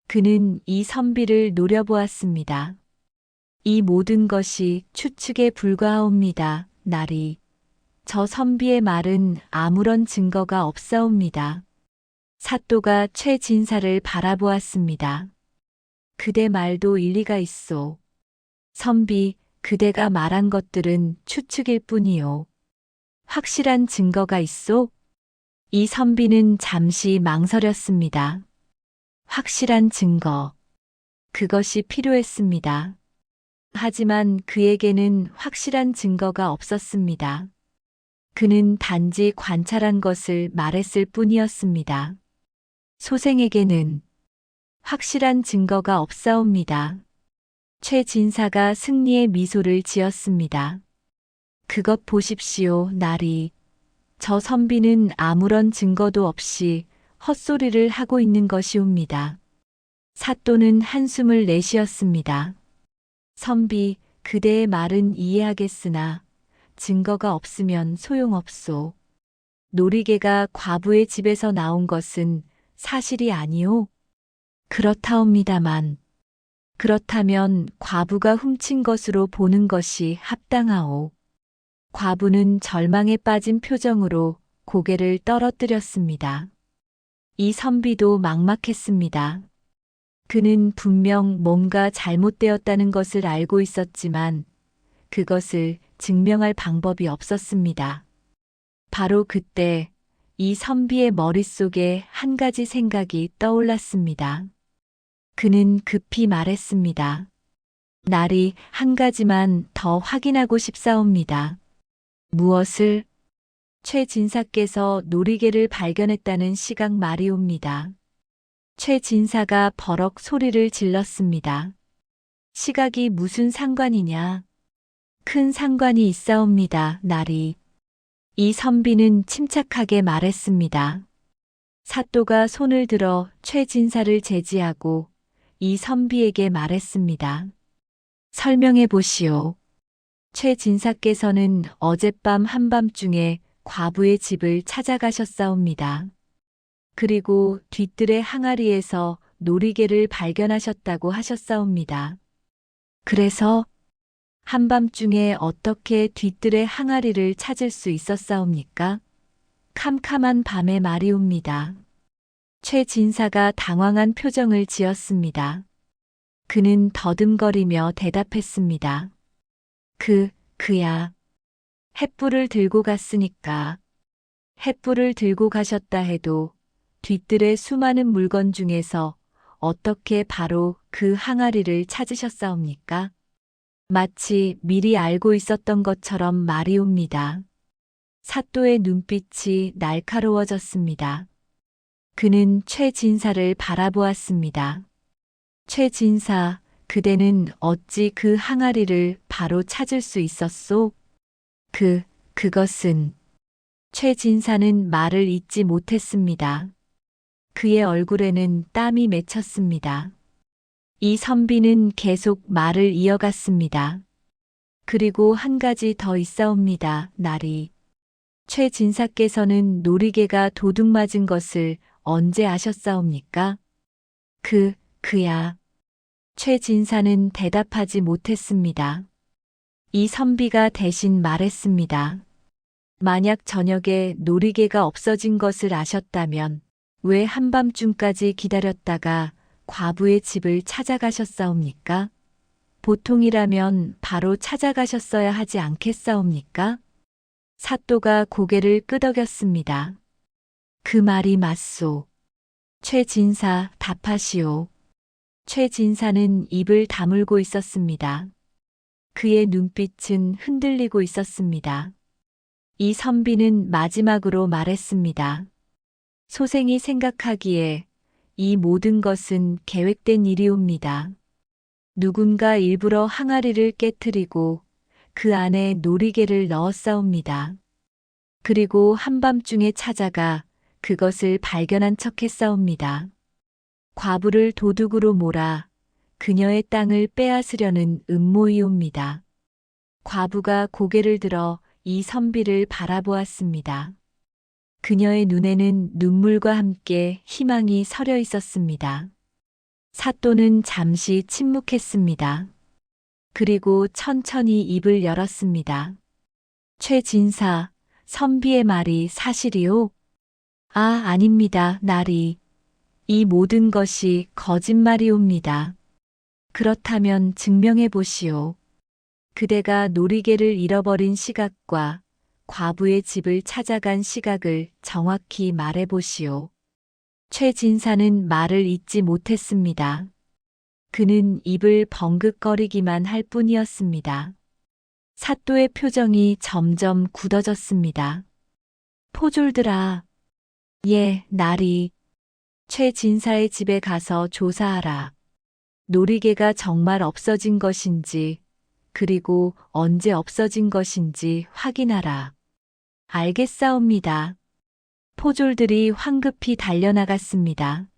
그는 이 선비를 노려보았습니다. 이 모든 것이 추측에 불과하옵니다. 나리. 저 선비의 말은 아무런 증거가 없사옵니다. 사또가 최 진사를 바라보았습니다. 그대 말도 일리가 있소. 선비, 그대가 말한 것들은 추측일 뿐이요. 확실한 증거가 있소? 이 선비는 잠시 망설였습니다. 확실한 증거. 그것이 필요했습니다. 하지만 그에게는 확실한 증거가 없었습니다. 그는 단지 관찰한 것을 말했을 뿐이었습니다. 소생에게는 확실한 증거가 없사옵니다. 최 진사가 승리의 미소를 지었습니다. 그것 보십시오, 나리. 저 선비는 아무런 증거도 없이 헛소리를 하고 있는 것이옵니다. 사또는 한숨을 내쉬었습니다. 선비, 그대의 말은 이해하겠으나 증거가 없으면 소용없소. 놀이개가 과부의 집에서 나온 것은 사실이 아니오? 그렇다옵니다만. 그렇다면 과부가 훔친 것으로 보는 것이 합당하오. 과부는 절망에 빠진 표정으로 고개를 떨어뜨렸습니다. 이 선비도 막막했습니다. 그는 분명 뭔가 잘못되었다는 것을 알고 있었지만 그것을 증명할 방법이 없었습니다. 바로 그때 이 선비의 머릿속에 한 가지 생각이 떠올랐습니다. 그는 급히 말했습니다. 날이 한 가지만 더 확인하고 싶사옵니다. 무엇을? 최 진사께서 놀이개를 발견했다는 시각 말이옵니다. 최 진사가 버럭 소리를 질렀습니다. 시각이 무슨 상관이냐? 큰 상관이 있사옵니다, 나리. 이 선비는 침착하게 말했습니다. 사또가 손을 들어 최 진사를 제지하고 이 선비에게 말했습니다. 설명해 보시오. 최 진사께서는 어젯밤 한밤중에 과부의 집을 찾아가셨사옵니다. 그리고 뒤뜰의 항아리에서 놀이개를 발견하셨다고 하셨사옵니다. 그래서 한밤중에 어떻게 뒤뜰의 항아리를 찾을 수 있었사옵니까? 캄캄한 밤의 말이옵니다. 최 진사가 당황한 표정을 지었습니다. 그는 더듬거리며 대답했습니다. 그야. 횃불을 들고 갔으니까. 횃불을 들고 가셨다 해도 뒤뜰의 수많은 물건 중에서 어떻게 바로 그 항아리를 찾으셨사옵니까? 마치 미리 알고 있었던 것처럼 말이옵니다. 사또의 눈빛이 날카로워졌습니다. 그는 최 진사를 바라보았습니다. 최 진사, 그대는 어찌 그 항아리를 바로 찾을 수 있었소? 그것은 최 진사는 말을 잇지 못했습니다. 그의 얼굴에는 땀이 맺혔습니다. 이 선비는 계속 말을 이어갔습니다. 그리고 한 가지 더 있사옵니다, 나리. 최 진사께서는 놀이개가 도둑 맞은 것을 언제 아셨사옵니까? 그야. 최 진사는 대답하지 못했습니다. 이 선비가 대신 말했습니다. 만약 저녁에 놀이개가 없어진 것을 아셨다면 왜 한밤중까지 기다렸다가 과부의 집을 찾아가셨사옵니까? 보통이라면 바로 찾아가셨어야 하지 않겠사옵니까? 사또가 고개를 끄덕였습니다. 그 말이 맞소. 최 진사, 답하시오. 최 진사는 입을 다물고 있었습니다. 그의 눈빛은 흔들리고 있었습니다. 이 선비는 마지막으로 말했습니다. 소생이 생각하기에 이 모든 것은 계획된 일이옵니다. 누군가 일부러 항아리를 깨트리고 그 안에 놀이개를 넣었사옵니다. 그리고 한밤중에 찾아가 그것을 발견한 척했사옵니다. 과부를 도둑으로 몰아 그녀의 땅을 빼앗으려는 음모이옵니다. 과부가 고개를 들어 이 선비를 바라보았습니다. 그녀의 눈에는 눈물과 함께 희망이 서려 있었습니다. 사또는 잠시 침묵했습니다. 그리고 천천히 입을 열었습니다. 최 진사, 선비의 말이 사실이오? 아닙니다, 나리. 이 모든 것이 거짓말이옵니다. 그렇다면 증명해 보시오. 그대가 놀이개를 잃어버린 시각과 과부의 집을 찾아간 시각을 정확히 말해 보시오. 최 진사는 말을 잇지 못했습니다. 그는 입을 벙긋거리기만 할 뿐이었습니다. 사또의 표정이 점점 굳어졌습니다. 포졸들아. 예, 나리. 최 진사의 집에 가서 조사하라. 놀이개가 정말 없어진 것인지, 그리고 언제 없어진 것인지 확인하라. 알겠사옵니다. 포졸들이 황급히 달려나갔습니다.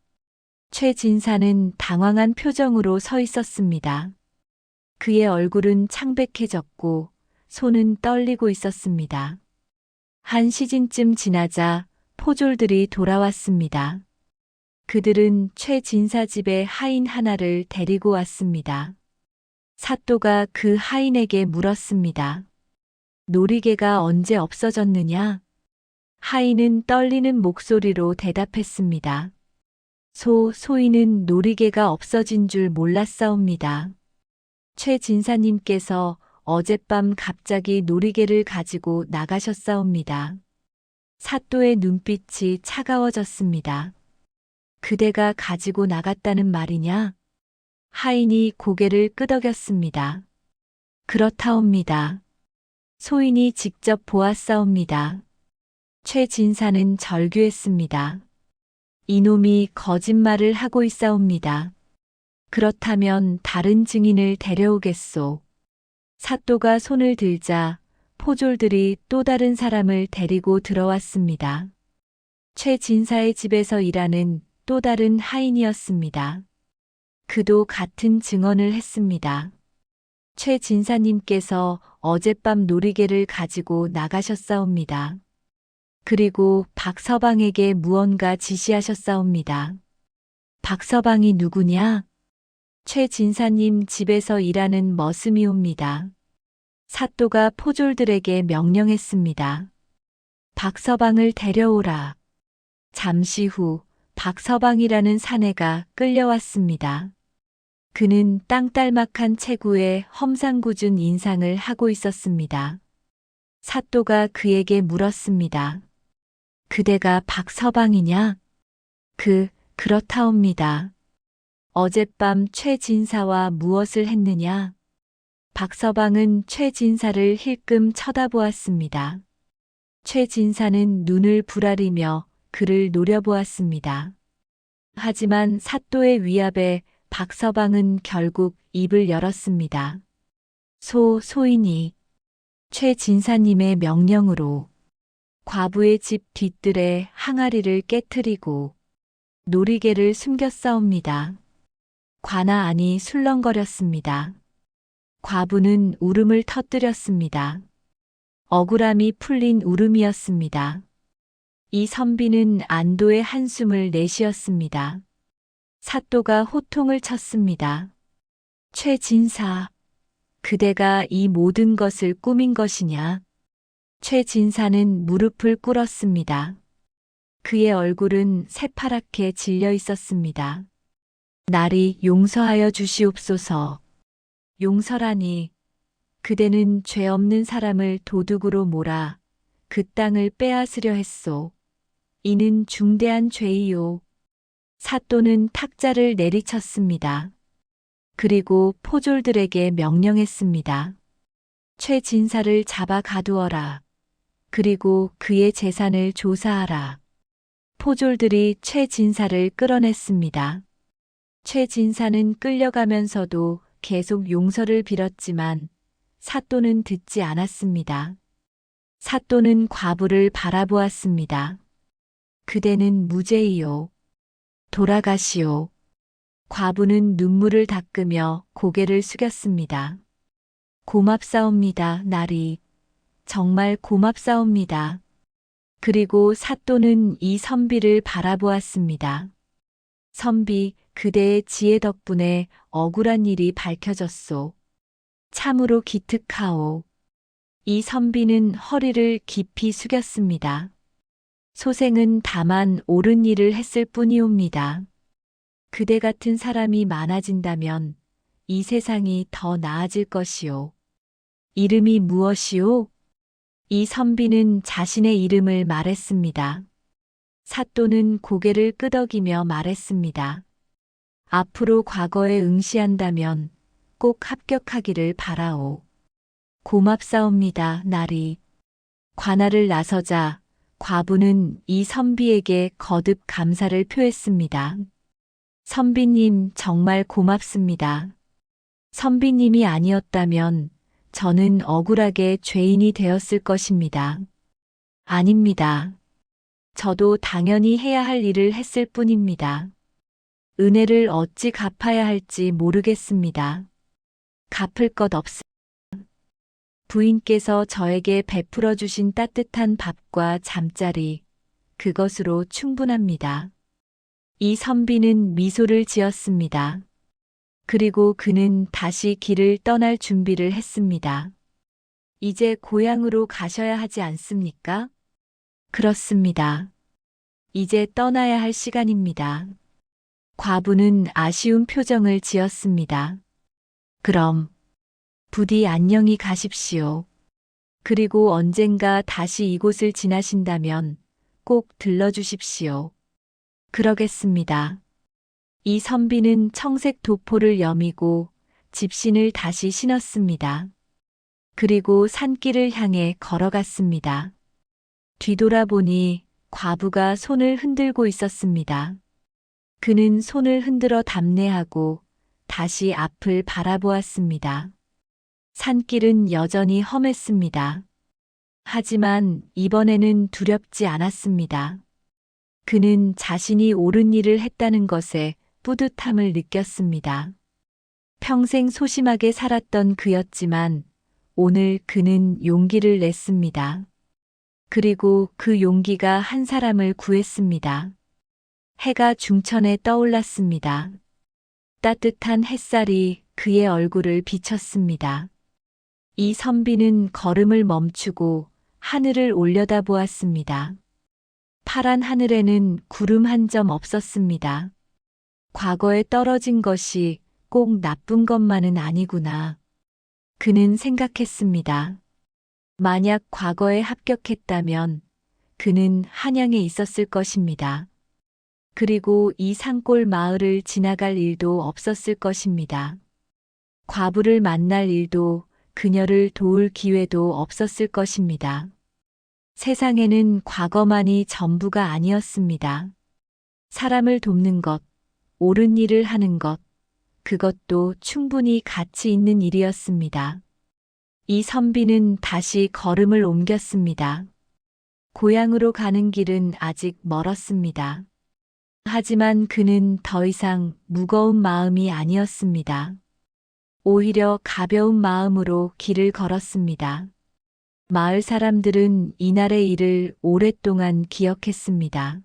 최 진사는 당황한 표정으로 서 있었습니다. 그의 얼굴은 창백해졌고 손은 떨리고 있었습니다. 한 시즌쯤 지나자 포졸들이 돌아왔습니다. 그들은 최 진사 집에 하인 하나를 데리고 왔습니다. 사또가 그 하인에게 물었습니다. 놀이개가 언제 없어졌느냐? 하인은 떨리는 목소리로 대답했습니다. 소인은 놀이개가 없어진 줄 몰랐사옵니다. 최 진사님께서 어젯밤 갑자기 놀이개를 가지고 나가셨사옵니다. 사또의 눈빛이 차가워졌습니다. 그대가 가지고 나갔다는 말이냐? 하인이 고개를 끄덕였습니다. 그렇다옵니다. 소인이 직접 보았사옵니다. 최 진사는 절규했습니다. 이놈이 거짓말을 하고 있사옵니다. 그렇다면 다른 증인을 데려오겠소. 사또가 손을 들자 포졸들이 또 다른 사람을 데리고 들어왔습니다. 최 진사의 집에서 일하는 또 다른 하인이었습니다. 그도 같은 증언을 했습니다. 최 진사님께서 어젯밤 놀이개를 가지고 나가셨사옵니다. 그리고 박 서방에게 무언가 지시하셨사옵니다. 박서방이 누구냐? 최 진사님 집에서 일하는 머슴이옵니다. 사또가 포졸들에게 명령했습니다. 박서방을 데려오라. 잠시 후 박서방이라는 사내가 끌려왔습니다. 그는 땅딸막한 체구에 험상궂은 인상을 하고 있었습니다. 사또가 그에게 물었습니다. 그대가 박서방이냐? 그렇다옵니다. 어젯밤 최 진사와 무엇을 했느냐? 박서방은 최 진사를 힐끔 쳐다보았습니다. 최 진사는 눈을 부라리며 그를 노려보았습니다. 하지만 사또의 위압에 박서방은 결국 입을 열었습니다. 소인이 최 진사님의 명령으로 과부의 집 뒤뜰에 항아리를 깨트리고 놀이개를 숨겼사옵니다. 관아 안이 술렁거렸습니다. 과부는 울음을 터뜨렸습니다. 억울함이 풀린 울음이었습니다. 이 선비는 안도의 한숨을 내쉬었습니다. 사또가 호통을 쳤습니다. 최 진사, 그대가 이 모든 것을 꾸민 것이냐? 최 진사는 무릎을 꿇었습니다. 그의 얼굴은 새파랗게 질려 있었습니다. 나리 용서하여 주시옵소서. 용서라니, 그대는 죄 없는 사람을 도둑으로 몰아 그 땅을 빼앗으려 했소. 이는 중대한 죄이요. 사또는 탁자를 내리쳤습니다. 그리고 포졸들에게 명령했습니다. 최 진사를 잡아 가두어라. 그리고 그의 재산을 조사하라. 포졸들이 최 진사를 끌어냈습니다. 최 진사는 끌려가면서도 계속 용서를 빌었지만 사또는 듣지 않았습니다. 사또는 과부를 바라보았습니다. 그대는 무죄이요. 돌아가시오. 과부는 눈물을 닦으며 고개를 숙였습니다. 고맙사옵니다, 나리. 정말 고맙사옵니다. 그리고 사또는 이 선비를 바라보았습니다. 선비, 그대의 지혜 덕분에 억울한 일이 밝혀졌소. 참으로 기특하오. 이 선비는 허리를 깊이 숙였습니다. 소생은 다만 옳은 일을 했을 뿐이옵니다. 그대 같은 사람이 많아진다면 이 세상이 더 나아질 것이오. 이름이 무엇이오? 이 선비는 자신의 이름을 말했습니다. 사또는 고개를 끄덕이며 말했습니다. 앞으로 과거에 응시한다면 꼭 합격하기를 바라오. 고맙사옵니다, 나리. 관아를 나서자 과부는 이 선비에게 거듭 감사를 표했습니다. 선비님 정말 고맙습니다. 선비님이 아니었다면 저는 억울하게 죄인이 되었을 것입니다. 아닙니다. 저도 당연히 해야 할 일을 했을 뿐입니다. 은혜를 어찌 갚아야 할지 모르겠습니다. 갚을 것 없습니다. 부인께서 저에게 베풀어 주신 따뜻한 밥과 잠자리, 그것으로 충분합니다. 이 선비는 미소를 지었습니다. 그리고 그는 다시 길을 떠날 준비를 했습니다. 이제 고향으로 가셔야 하지 않습니까? 그렇습니다. 이제 떠나야 할 시간입니다. 과부는 아쉬운 표정을 지었습니다. 그럼 부디 안녕히 가십시오. 그리고 언젠가 다시 이곳을 지나신다면 꼭 들러주십시오. 그러겠습니다. 이 선비는 청색 도포를 여미고 집신을 다시 신었습니다. 그리고 산길을 향해 걸어갔습니다. 뒤돌아보니 과부가 손을 흔들고 있었습니다. 그는 손을 흔들어 답례하고 다시 앞을 바라보았습니다. 산길은 여전히 험했습니다. 하지만 이번에는 두렵지 않았습니다. 그는 자신이 옳은 일을 했다는 것에 뿌듯함을 느꼈습니다. 평생 소심하게 살았던 그였지만 오늘 그는 용기를 냈습니다. 그리고 그 용기가 한 사람을 구했습니다. 해가 중천에 떠올랐습니다. 따뜻한 햇살이 그의 얼굴을 비쳤습니다. 이 선비는 걸음을 멈추고 하늘을 올려다보았습니다. 파란 하늘에는 구름 한 점 없었습니다. 과거에 떨어진 것이 꼭 나쁜 것만은 아니구나. 그는 생각했습니다. 만약 과거에 합격했다면 그는 한양에 있었을 것입니다. 그리고 이 산골 마을을 지나갈 일도 없었을 것입니다. 과부를 만날 일도 그녀를 도울 기회도 없었을 것입니다. 세상에는 과거만이 전부가 아니었습니다. 사람을 돕는 것, 옳은 일을 하는 것, 그것도 충분히 가치 있는 일이었습니다. 이 선비는 다시 걸음을 옮겼습니다. 고향으로 가는 길은 아직 멀었습니다. 하지만 그는 더 이상 무거운 마음이 아니었습니다. 오히려 가벼운 마음으로 길을 걸었습니다. 마을 사람들은 이날의 일을 오랫동안 기억했습니다.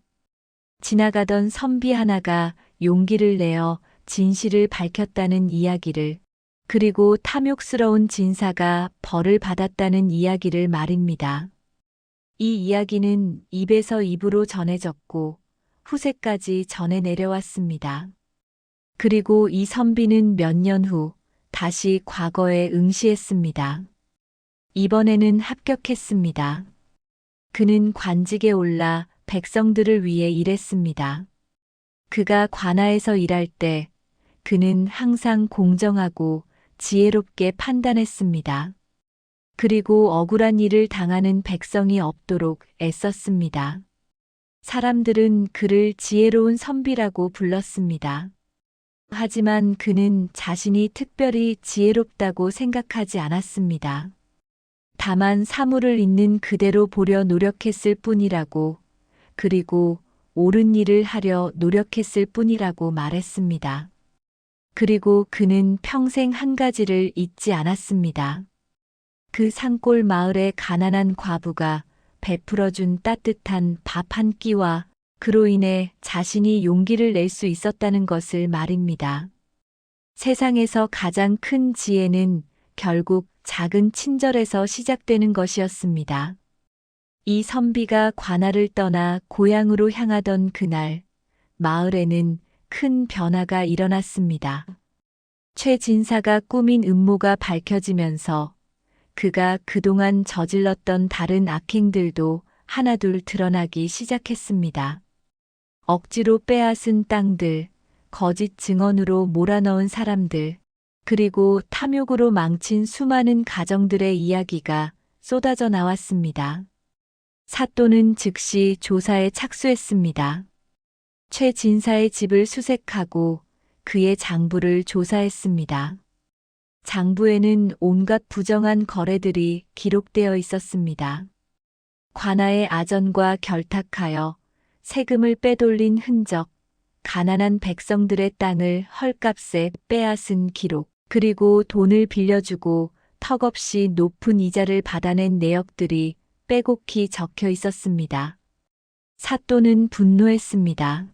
지나가던 선비 하나가 용기를 내어 진실을 밝혔다는 이야기를, 그리고 탐욕스러운 진사가 벌을 받았다는 이야기를 말입니다. 이 이야기는 입에서 입으로 전해졌고 후세까지 전해 내려왔습니다. 그리고 이 선비는 몇 년 후 다시 과거에 응시했습니다. 이번에는 합격했습니다. 그는 관직에 올라 백성들을 위해 일했습니다. 그가 관아에서 일할 때 그는 항상 공정하고 지혜롭게 판단했습니다. 그리고 억울한 일을 당하는 백성이 없도록 애썼습니다. 사람들은 그를 지혜로운 선비라고 불렀습니다. 하지만 그는 자신이 특별히 지혜롭다고 생각하지 않았습니다. 다만 사물을 있는 그대로 보려 노력했을 뿐이라고, 그리고 옳은 일을 하려 노력했을 뿐이라고 말했습니다. 그리고 그는 평생 한 가지를 잊지 않았습니다. 그 산골 마을의 가난한 과부가 베풀어준 따뜻한 밥 한 끼와 그로 인해 자신이 용기를 낼 수 있었다는 것을 말입니다. 세상에서 가장 큰 지혜는 결국 작은 친절에서 시작되는 것이었습니다. 이 선비가 관아를 떠나 고향으로 향하던 그날, 마을에는 큰 변화가 일어났습니다. 최 진사가 꾸민 음모가 밝혀지면서 그가 그동안 저질렀던 다른 악행들도 하나둘 드러나기 시작했습니다. 억지로 빼앗은 땅들, 거짓 증언으로 몰아넣은 사람들, 그리고 탐욕으로 망친 수많은 가정들의 이야기가 쏟아져 나왔습니다. 사또는 즉시 조사에 착수했습니다. 최 진사의 집을 수색하고 그의 장부를 조사했습니다. 장부에는 온갖 부정한 거래들이 기록되어 있었습니다. 관아의 아전과 결탁하여 세금을 빼돌린 흔적, 가난한 백성들의 땅을 헐값에 빼앗은 기록, 그리고 돈을 빌려주고 턱없이 높은 이자를 받아낸 내역들이 빼곡히 적혀 있었습니다. 사또는 분노했습니다.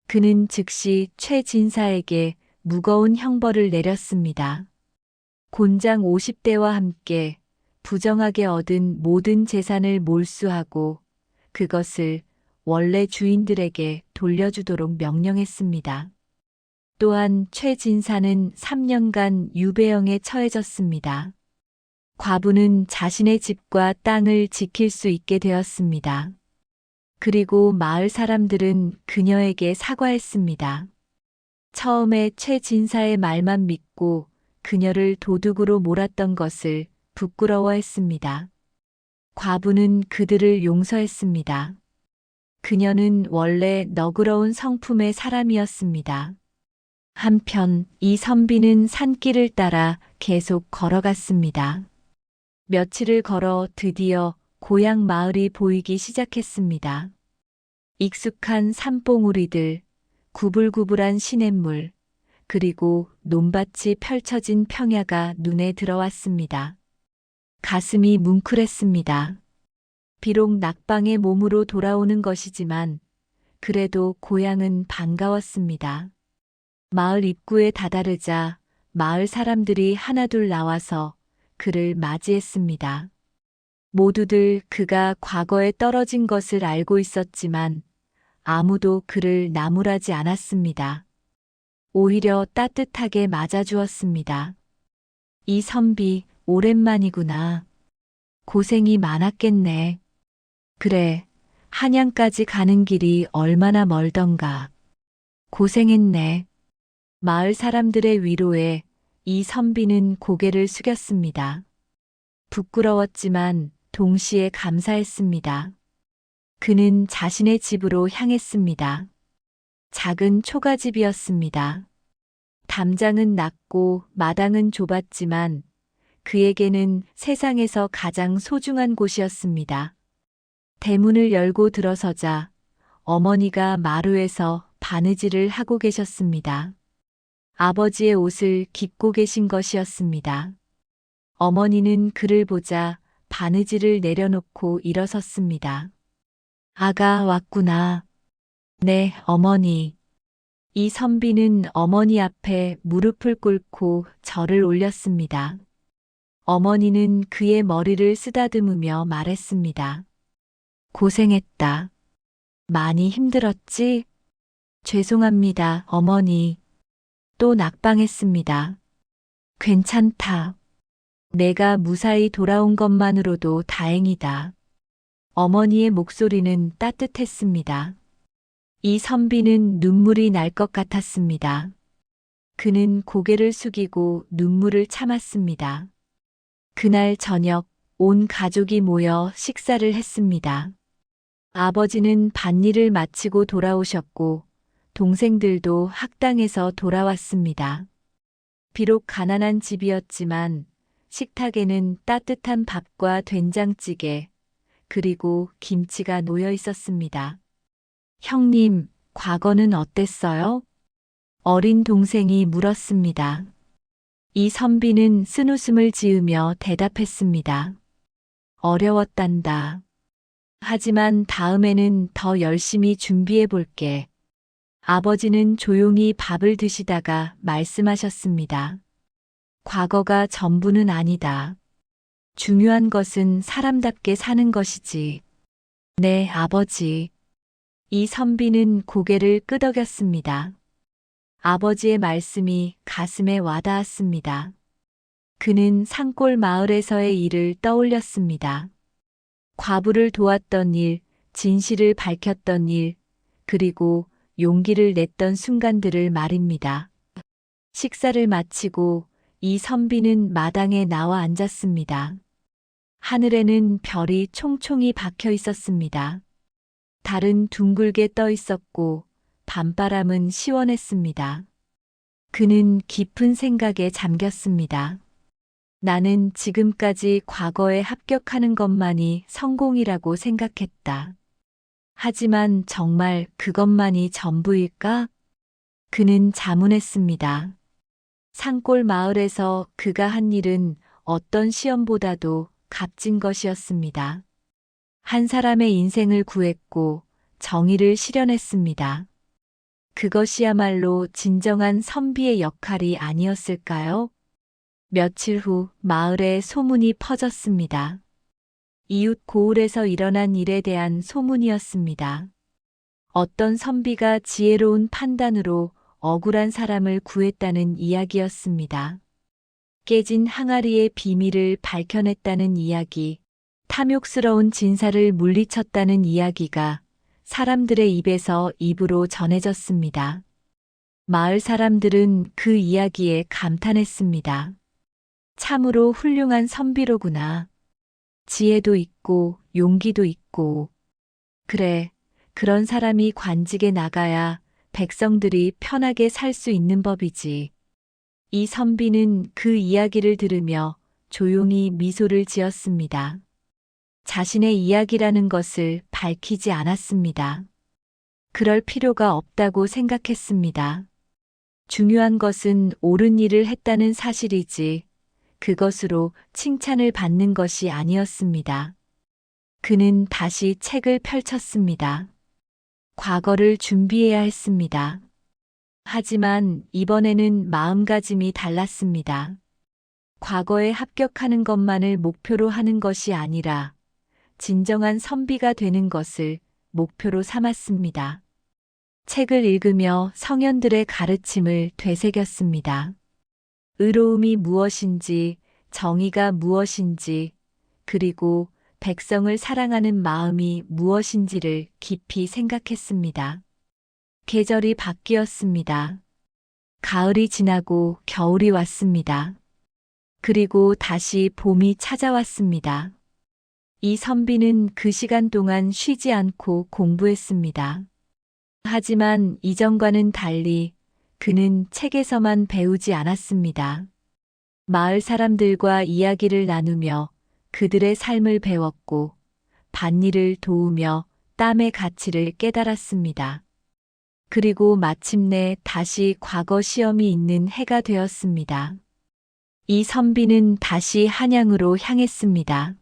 그는 즉시 최 진사에게 무거운 형벌을 내렸습니다. 곤장 50대와 함께 부정하게 얻은 모든 재산을 몰수하고 그것을 원래 주인들에게 돌려주도록 명령했습니다. 또한 최 진사는 3년간 유배형에 처해졌습니다. 과부는 자신의 집과 땅을 지킬 수 있게 되었습니다. 그리고 마을 사람들은 그녀에게 사과했습니다. 처음에 최 진사의 말만 믿고 그녀를 도둑으로 몰았던 것을 부끄러워했습니다. 과부는 그들을 용서했습니다. 그녀는 원래 너그러운 성품의 사람이었습니다. 한편 이 선비는 산길을 따라 계속 걸어갔습니다. 며칠을 걸어 드디어 고향 마을이 보이기 시작했습니다. 익숙한 산봉우리들, 구불구불한 시냇물, 그리고 논밭이 펼쳐진 평야가 눈에 들어왔습니다. 가슴이 뭉클했습니다. 비록 낙방의 몸으로 돌아오는 것이지만 그래도 고향은 반가웠습니다. 마을 입구에 다다르자 마을 사람들이 하나둘 나와서 그를 맞이했습니다. 모두들 그가 과거에 떨어진 것을 알고 있었지만 아무도 그를 나무라지 않았습니다. 오히려 따뜻하게 맞아주었습니다. 이 선비, 오랜만이구나. 고생이 많았겠네. 그래, 한양까지 가는 길이 얼마나 멀던가. 고생했네. 마을 사람들의 위로에 이 선비는 고개를 숙였습니다. 부끄러웠지만 동시에 감사했습니다. 그는 자신의 집으로 향했습니다. 작은 초가집이었습니다. 담장은 낮고 마당은 좁았지만 그에게는 세상에서 가장 소중한 곳이었습니다. 대문을 열고 들어서자 어머니가 마루에서 바느질을 하고 계셨습니다. 아버지의 옷을 깁고 계신 것이었습니다. 어머니는 그를 보자 바느질을 내려놓고 일어섰습니다. 아가 왔구나. 네, 어머니. 이 선비는 어머니 앞에 무릎을 꿇고 절을 올렸습니다. 어머니는 그의 머리를 쓰다듬으며 말했습니다. 고생했다. 많이 힘들었지? 죄송합니다, 어머니. 또 낙방했습니다. 괜찮다. 내가 무사히 돌아온 것만으로도 다행이다. 어머니의 목소리는 따뜻했습니다. 이 선비는 눈물이 날 것 같았습니다. 그는 고개를 숙이고 눈물을 참았습니다. 그날 저녁 온 가족이 모여 식사를 했습니다. 아버지는 밭일을 마치고 돌아오셨고 동생들도 학당에서 돌아왔습니다. 비록 가난한 집이었지만 식탁에는 따뜻한 밥과 된장찌개, 그리고 김치가 놓여 있었습니다. 형님, 과거는 어땠어요? 어린 동생이 물었습니다. 이 선비는 쓴웃음을 지으며 대답했습니다. 어려웠단다. 하지만 다음에는 더 열심히 준비해 볼게. 아버지는 조용히 밥을 드시다가 말씀하셨습니다. 과거가 전부는 아니다. 중요한 것은 사람답게 사는 것이지. 네, 아버지. 이 선비는 고개를 끄덕였습니다. 아버지의 말씀이 가슴에 와닿았습니다. 그는 산골 마을에서의 일을 떠올렸습니다. 과부를 도왔던 일, 진실을 밝혔던 일, 그리고 용기를 냈던 순간들을 말입니다. 식사를 마치고 이 선비는 마당에 나와 앉았습니다. 하늘에는 별이 총총히 박혀 있었습니다. 달은 둥글게 떠 있었고 밤바람은 시원했습니다. 그는 깊은 생각에 잠겼습니다. 나는 지금까지 과거에 합격하는 것만이 성공이라고 생각했다. 하지만 정말 그것만이 전부일까? 그는 자문했습니다. 산골 마을에서 그가 한 일은 어떤 시험보다도 값진 것이었습니다. 한 사람의 인생을 구했고 정의를 실현했습니다. 그것이야말로 진정한 선비의 역할이 아니었을까요? 며칠 후 마을에 소문이 퍼졌습니다. 이웃 고을에서 일어난 일에 대한 소문이었습니다. 어떤 선비가 지혜로운 판단으로 억울한 사람을 구했다는 이야기였습니다. 깨진 항아리의 비밀을 밝혀냈다는 이야기, 탐욕스러운 진사를 물리쳤다는 이야기가 사람들의 입에서 입으로 전해졌습니다. 마을 사람들은 그 이야기에 감탄했습니다. 참으로 훌륭한 선비로구나. 지혜도 있고 용기도 있고. 그래, 그런 사람이 관직에 나가야 백성들이 편하게 살 수 있는 법이지. 이 선비는 그 이야기를 들으며 조용히 미소를 지었습니다. 자신의 이야기라는 것을 밝히지 않았습니다. 그럴 필요가 없다고 생각했습니다. 중요한 것은 옳은 일을 했다는 사실이지, 그것으로 칭찬을 받는 것이 아니었습니다. 그는 다시 책을 펼쳤습니다. 과거를 준비해야 했습니다. 하지만 이번에는 마음가짐이 달랐습니다. 과거에 합격하는 것만을 목표로 하는 것이 아니라 진정한 선비가 되는 것을 목표로 삼았습니다. 책을 읽으며 성현들의 가르침을 되새겼습니다. 의로움이 무엇인지, 정의가 무엇인지, 그리고 백성을 사랑하는 마음이 무엇인지를 깊이 생각했습니다. 계절이 바뀌었습니다. 가을이 지나고 겨울이 왔습니다. 그리고 다시 봄이 찾아왔습니다. 이 선비는 그 시간 동안 쉬지 않고 공부했습니다. 하지만 이전과는 달리 그는 책에서만 배우지 않았습니다. 마을 사람들과 이야기를 나누며 그들의 삶을 배웠고 밭일을 도우며 땀의 가치를 깨달았습니다. 그리고 마침내 다시 과거 시험이 있는 해가 되었습니다. 이 선비는 다시 한양으로 향했습니다.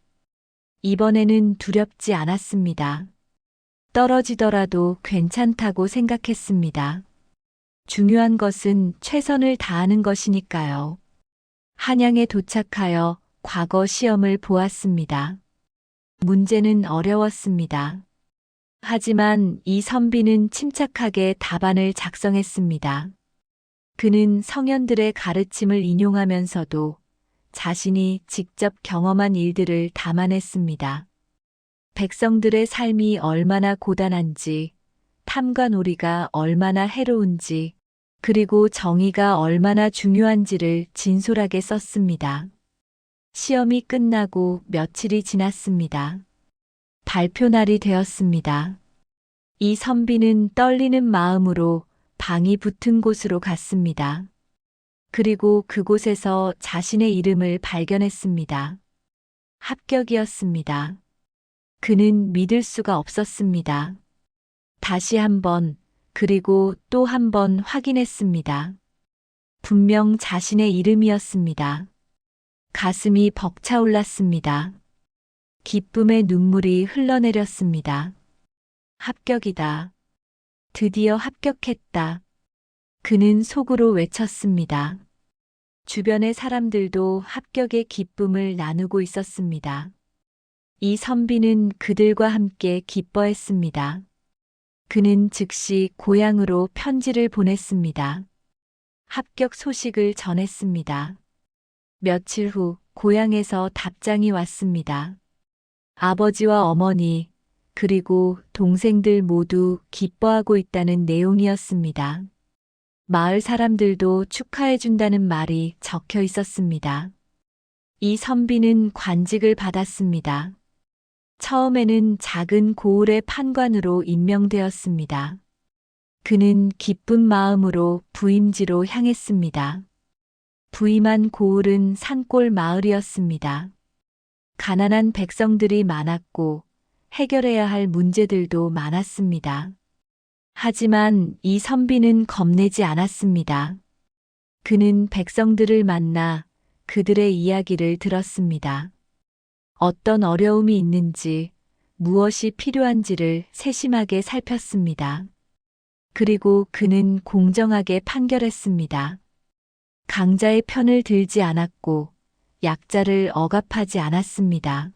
이번에는 두렵지 않았습니다. 떨어지더라도 괜찮다고 생각했습니다. 중요한 것은 최선을 다하는 것이니까요. 한양에 도착하여 과거 시험을 보았습니다. 문제는 어려웠습니다. 하지만 이 선비는 침착하게 답안을 작성했습니다. 그는 성현들의 가르침을 인용하면서도 자신이 직접 경험한 일들을 담아냈습니다. 백성들의 삶이 얼마나 고단한지, 탐관오리가 얼마나 해로운지, 그리고 정의가 얼마나 중요한지를 진솔하게 썼습니다. 시험이 끝나고 며칠이 지났습니다. 발표 날이 되었습니다. 이 선비는 떨리는 마음으로 방이 붙은 곳으로 갔습니다. 그리고 그곳에서 자신의 이름을 발견했습니다. 합격이었습니다. 그는 믿을 수가 없었습니다. 다시 한번, 그리고 또 한 번 확인했습니다. 분명 자신의 이름이었습니다. 가슴이 벅차올랐습니다. 기쁨의 눈물이 흘러내렸습니다. 합격이다. 드디어 합격했다. 그는 속으로 외쳤습니다. 주변의 사람들도 합격의 기쁨을 나누고 있었습니다. 이 선비는 그들과 함께 기뻐했습니다. 그는 즉시 고향으로 편지를 보냈습니다. 합격 소식을 전했습니다. 며칠 후 고향에서 답장이 왔습니다. 아버지와 어머니, 그리고 동생들 모두 기뻐하고 있다는 내용이었습니다. 마을 사람들도 축하해준다는 말이 적혀 있었습니다. 이 선비는 관직을 받았습니다. 처음에는 작은 고을의 판관으로 임명되었습니다. 그는 기쁜 마음으로 부임지로 향했습니다. 부임한 고을은 산골 마을이었습니다. 가난한 백성들이 많았고 해결해야 할 문제들도 많았습니다. 하지만 이 선비는 겁내지 않았습니다. 그는 백성들을 만나 그들의 이야기를 들었습니다. 어떤 어려움이 있는지, 무엇이 필요한지를 세심하게 살폈습니다. 그리고 그는 공정하게 판결했습니다. 강자의 편을 들지 않았고 약자를 억압하지 않았습니다.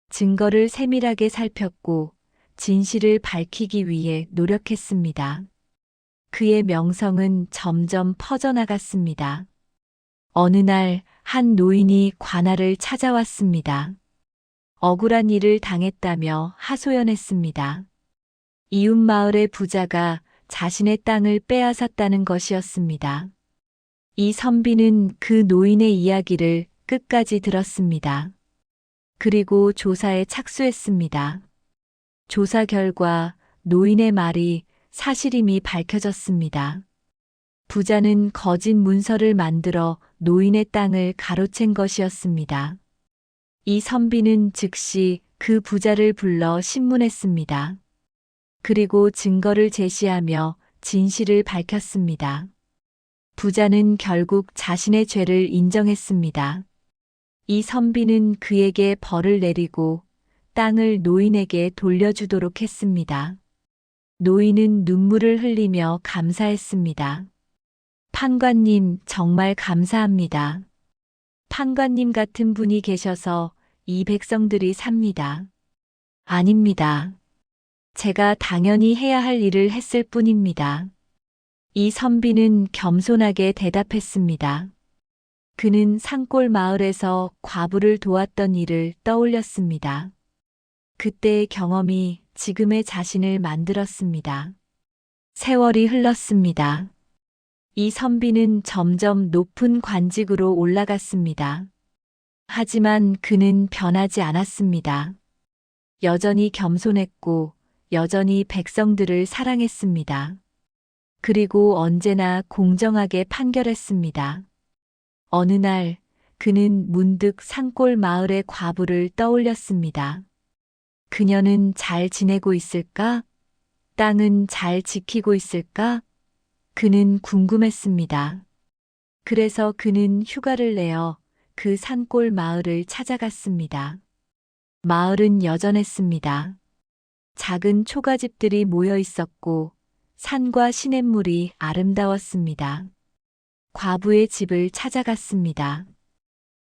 증거를 세밀하게 살폈고 진실을 밝히기 위해 노력했습니다. 그의 명성은 점점 퍼져나갔습니다. 어느 날 한 노인이 관할을 찾아왔습니다. 억울한 일을 당했다며 하소연했습니다. 이웃 마을의 부자가 자신의 땅을 빼앗았다는 것이었습니다. 이 선비는 그 노인의 이야기를 끝까지 들었습니다. 그리고 조사에 착수했습니다. 조사 결과 노인의 말이 사실임이 밝혀졌습니다. 부자는 거짓 문서를 만들어 노인의 땅을 가로챈 것이었습니다. 이 선비는 즉시 그 부자를 불러 신문했습니다. 그리고 증거를 제시하며 진실을 밝혔습니다. 부자는 결국 자신의 죄를 인정했습니다. 이 선비는 그에게 벌을 내리고 땅을 노인에게 돌려주도록 했습니다. 노인은 눈물을 흘리며 감사했습니다. 판관님, 정말 감사합니다. 판관님 같은 분이 계셔서 이 백성들이 삽니다. 아닙니다. 제가 당연히 해야 할 일을 했을 뿐입니다. 이 선비는 겸손하게 대답했습니다. 그는 산골 마을에서 과부를 도왔던 일을 떠올렸습니다. 그때의 경험이 지금의 자신을 만들었습니다. 세월이 흘렀습니다. 이 선비는 점점 높은 관직으로 올라갔습니다. 하지만 그는 변하지 않았습니다. 여전히 겸손했고 여전히 백성들을 사랑했습니다. 그리고 언제나 공정하게 판결했습니다. 어느 날 그는 문득 산골 마을의 과부를 떠올렸습니다. 그녀는 잘 지내고 있을까? 땅은 잘 지키고 있을까? 그는 궁금했습니다. 그래서 그는 휴가를 내어 그 산골 마을을 찾아갔습니다. 마을은 여전했습니다. 작은 초가집들이 모여 있었고 산과 시냇물이 아름다웠습니다. 과부의 집을 찾아갔습니다.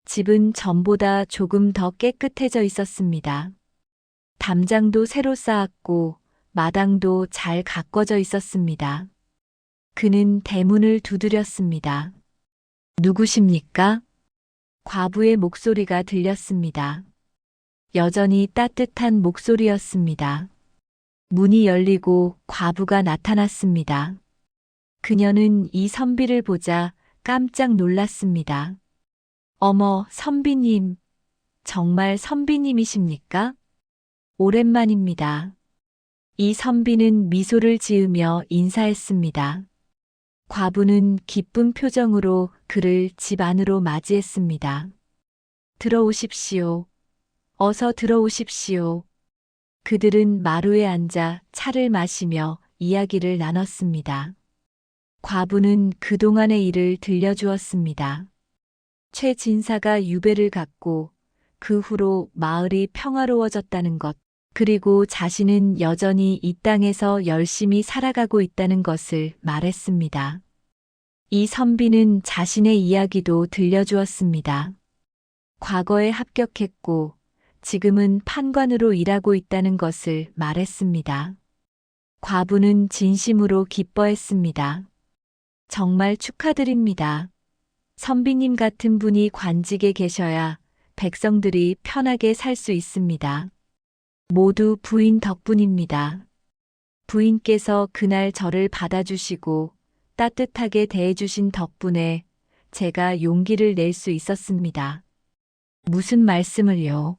집은 전보다 조금 더 깨끗해져 있었습니다. 담장도 새로 쌓았고 마당도 잘 가꿔져 있었습니다. 그는 대문을 두드렸습니다. 누구십니까? 과부의 목소리가 들렸습니다. 여전히 따뜻한 목소리였습니다. 문이 열리고 과부가 나타났습니다. 그녀는 이 선비를 보자 깜짝 놀랐습니다. 어머, 선비님. 정말 선비님이십니까? 오랜만입니다. 이 선비는 미소를 지으며 인사했습니다. 과부는 기쁜 표정으로 그를 집 안으로 맞이했습니다. 들어오십시오. 어서 들어오십시오. 그들은 마루에 앉아 차를 마시며 이야기를 나눴습니다. 과부는 그동안의 일을 들려주었습니다. 최 진사가 유배를 갔고 그 후로 마을이 평화로워졌다는 것, 그리고 자신은 여전히 이 땅에서 열심히 살아가고 있다는 것을 말했습니다. 이 선비는 자신의 이야기도 들려주었습니다. 과거에 합격했고 지금은 판관으로 일하고 있다는 것을 말했습니다. 과부는 진심으로 기뻐했습니다. 정말 축하드립니다. 선비님 같은 분이 관직에 계셔야 백성들이 편하게 살 수 있습니다. 모두 부인 덕분입니다. 부인께서 그날 저를 받아주시고 따뜻하게 대해주신 덕분에 제가 용기를 낼 수 있었습니다. 무슨 말씀을요?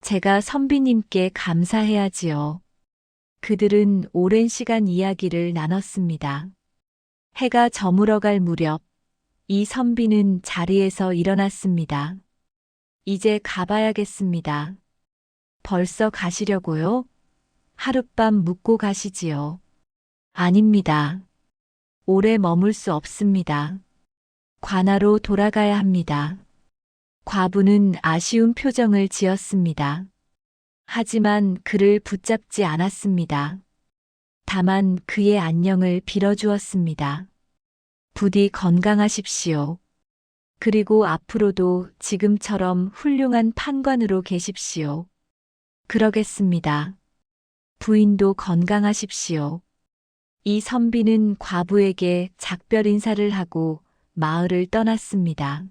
제가 선비님께 감사해야지요. 그들은 오랜 시간 이야기를 나눴습니다. 해가 저물어갈 무렵 이 선비는 자리에서 일어났습니다. 이제 가봐야겠습니다. 벌써 가시려고요? 하룻밤 묵고 가시지요. 아닙니다. 오래 머물 수 없습니다. 관아로 돌아가야 합니다. 과부는 아쉬운 표정을 지었습니다. 하지만 그를 붙잡지 않았습니다. 다만 그의 안녕을 빌어주었습니다. 부디 건강하십시오. 그리고 앞으로도 지금처럼 훌륭한 판관으로 계십시오. 그러겠습니다. 부인도 건강하십시오. 이 선비는 과부에게 작별 인사를 하고 마을을 떠났습니다.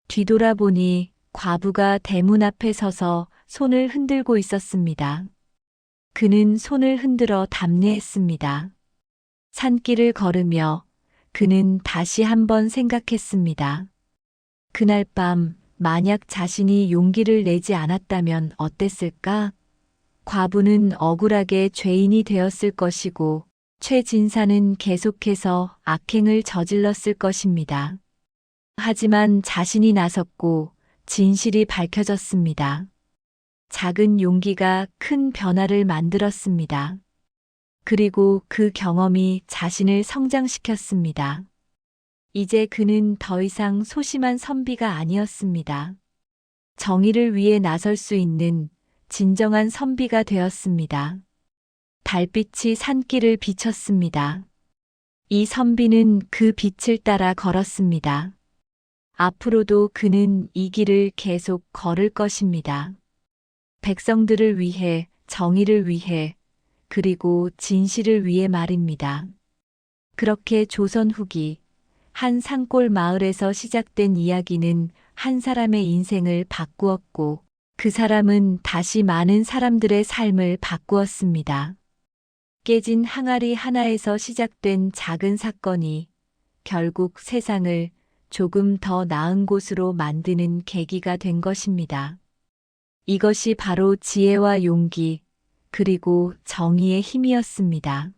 뒤돌아보니 과부가 대문 앞에 서서 손을 흔들고 있었습니다. 그는 손을 흔들어 담례했습니다. 산길을 걸으며 그는 다시 한번 생각했습니다. 그날 밤 만약 자신이 용기를 내지 않았다면 어땠을까? 과부는 억울하게 죄인이 되었을 것이고 최 진사는 계속해서 악행을 저질렀을 것입니다. 하지만 자신이 나섰고 진실이 밝혀졌습니다. 작은 용기가 큰 변화를 만들었습니다. 그리고 그 경험이 자신을 성장시켰습니다. 이제 그는 더 이상 소심한 선비가 아니었습니다. 정의를 위해 나설 수 있는 진정한 선비가 되었습니다. 달빛이 산길을 비췄습니다. 이 선비는 그 빛을 따라 걸었습니다. 앞으로도 그는 이 길을 계속 걸을 것입니다. 백성들을 위해, 정의를 위해, 그리고 진실을 위해 말입니다. 그렇게 조선 후기 한 산골 마을에서 시작된 이야기는 한 사람의 인생을 바꾸었고 그 사람은 다시 많은 사람들의 삶을 바꾸었습니다. 깨진 항아리 하나에서 시작된 작은 사건이 결국 세상을 조금 더 나은 곳으로 만드는 계기가 된 것입니다. 이것이 바로 지혜와 용기, 그리고 정의의 힘이었습니다.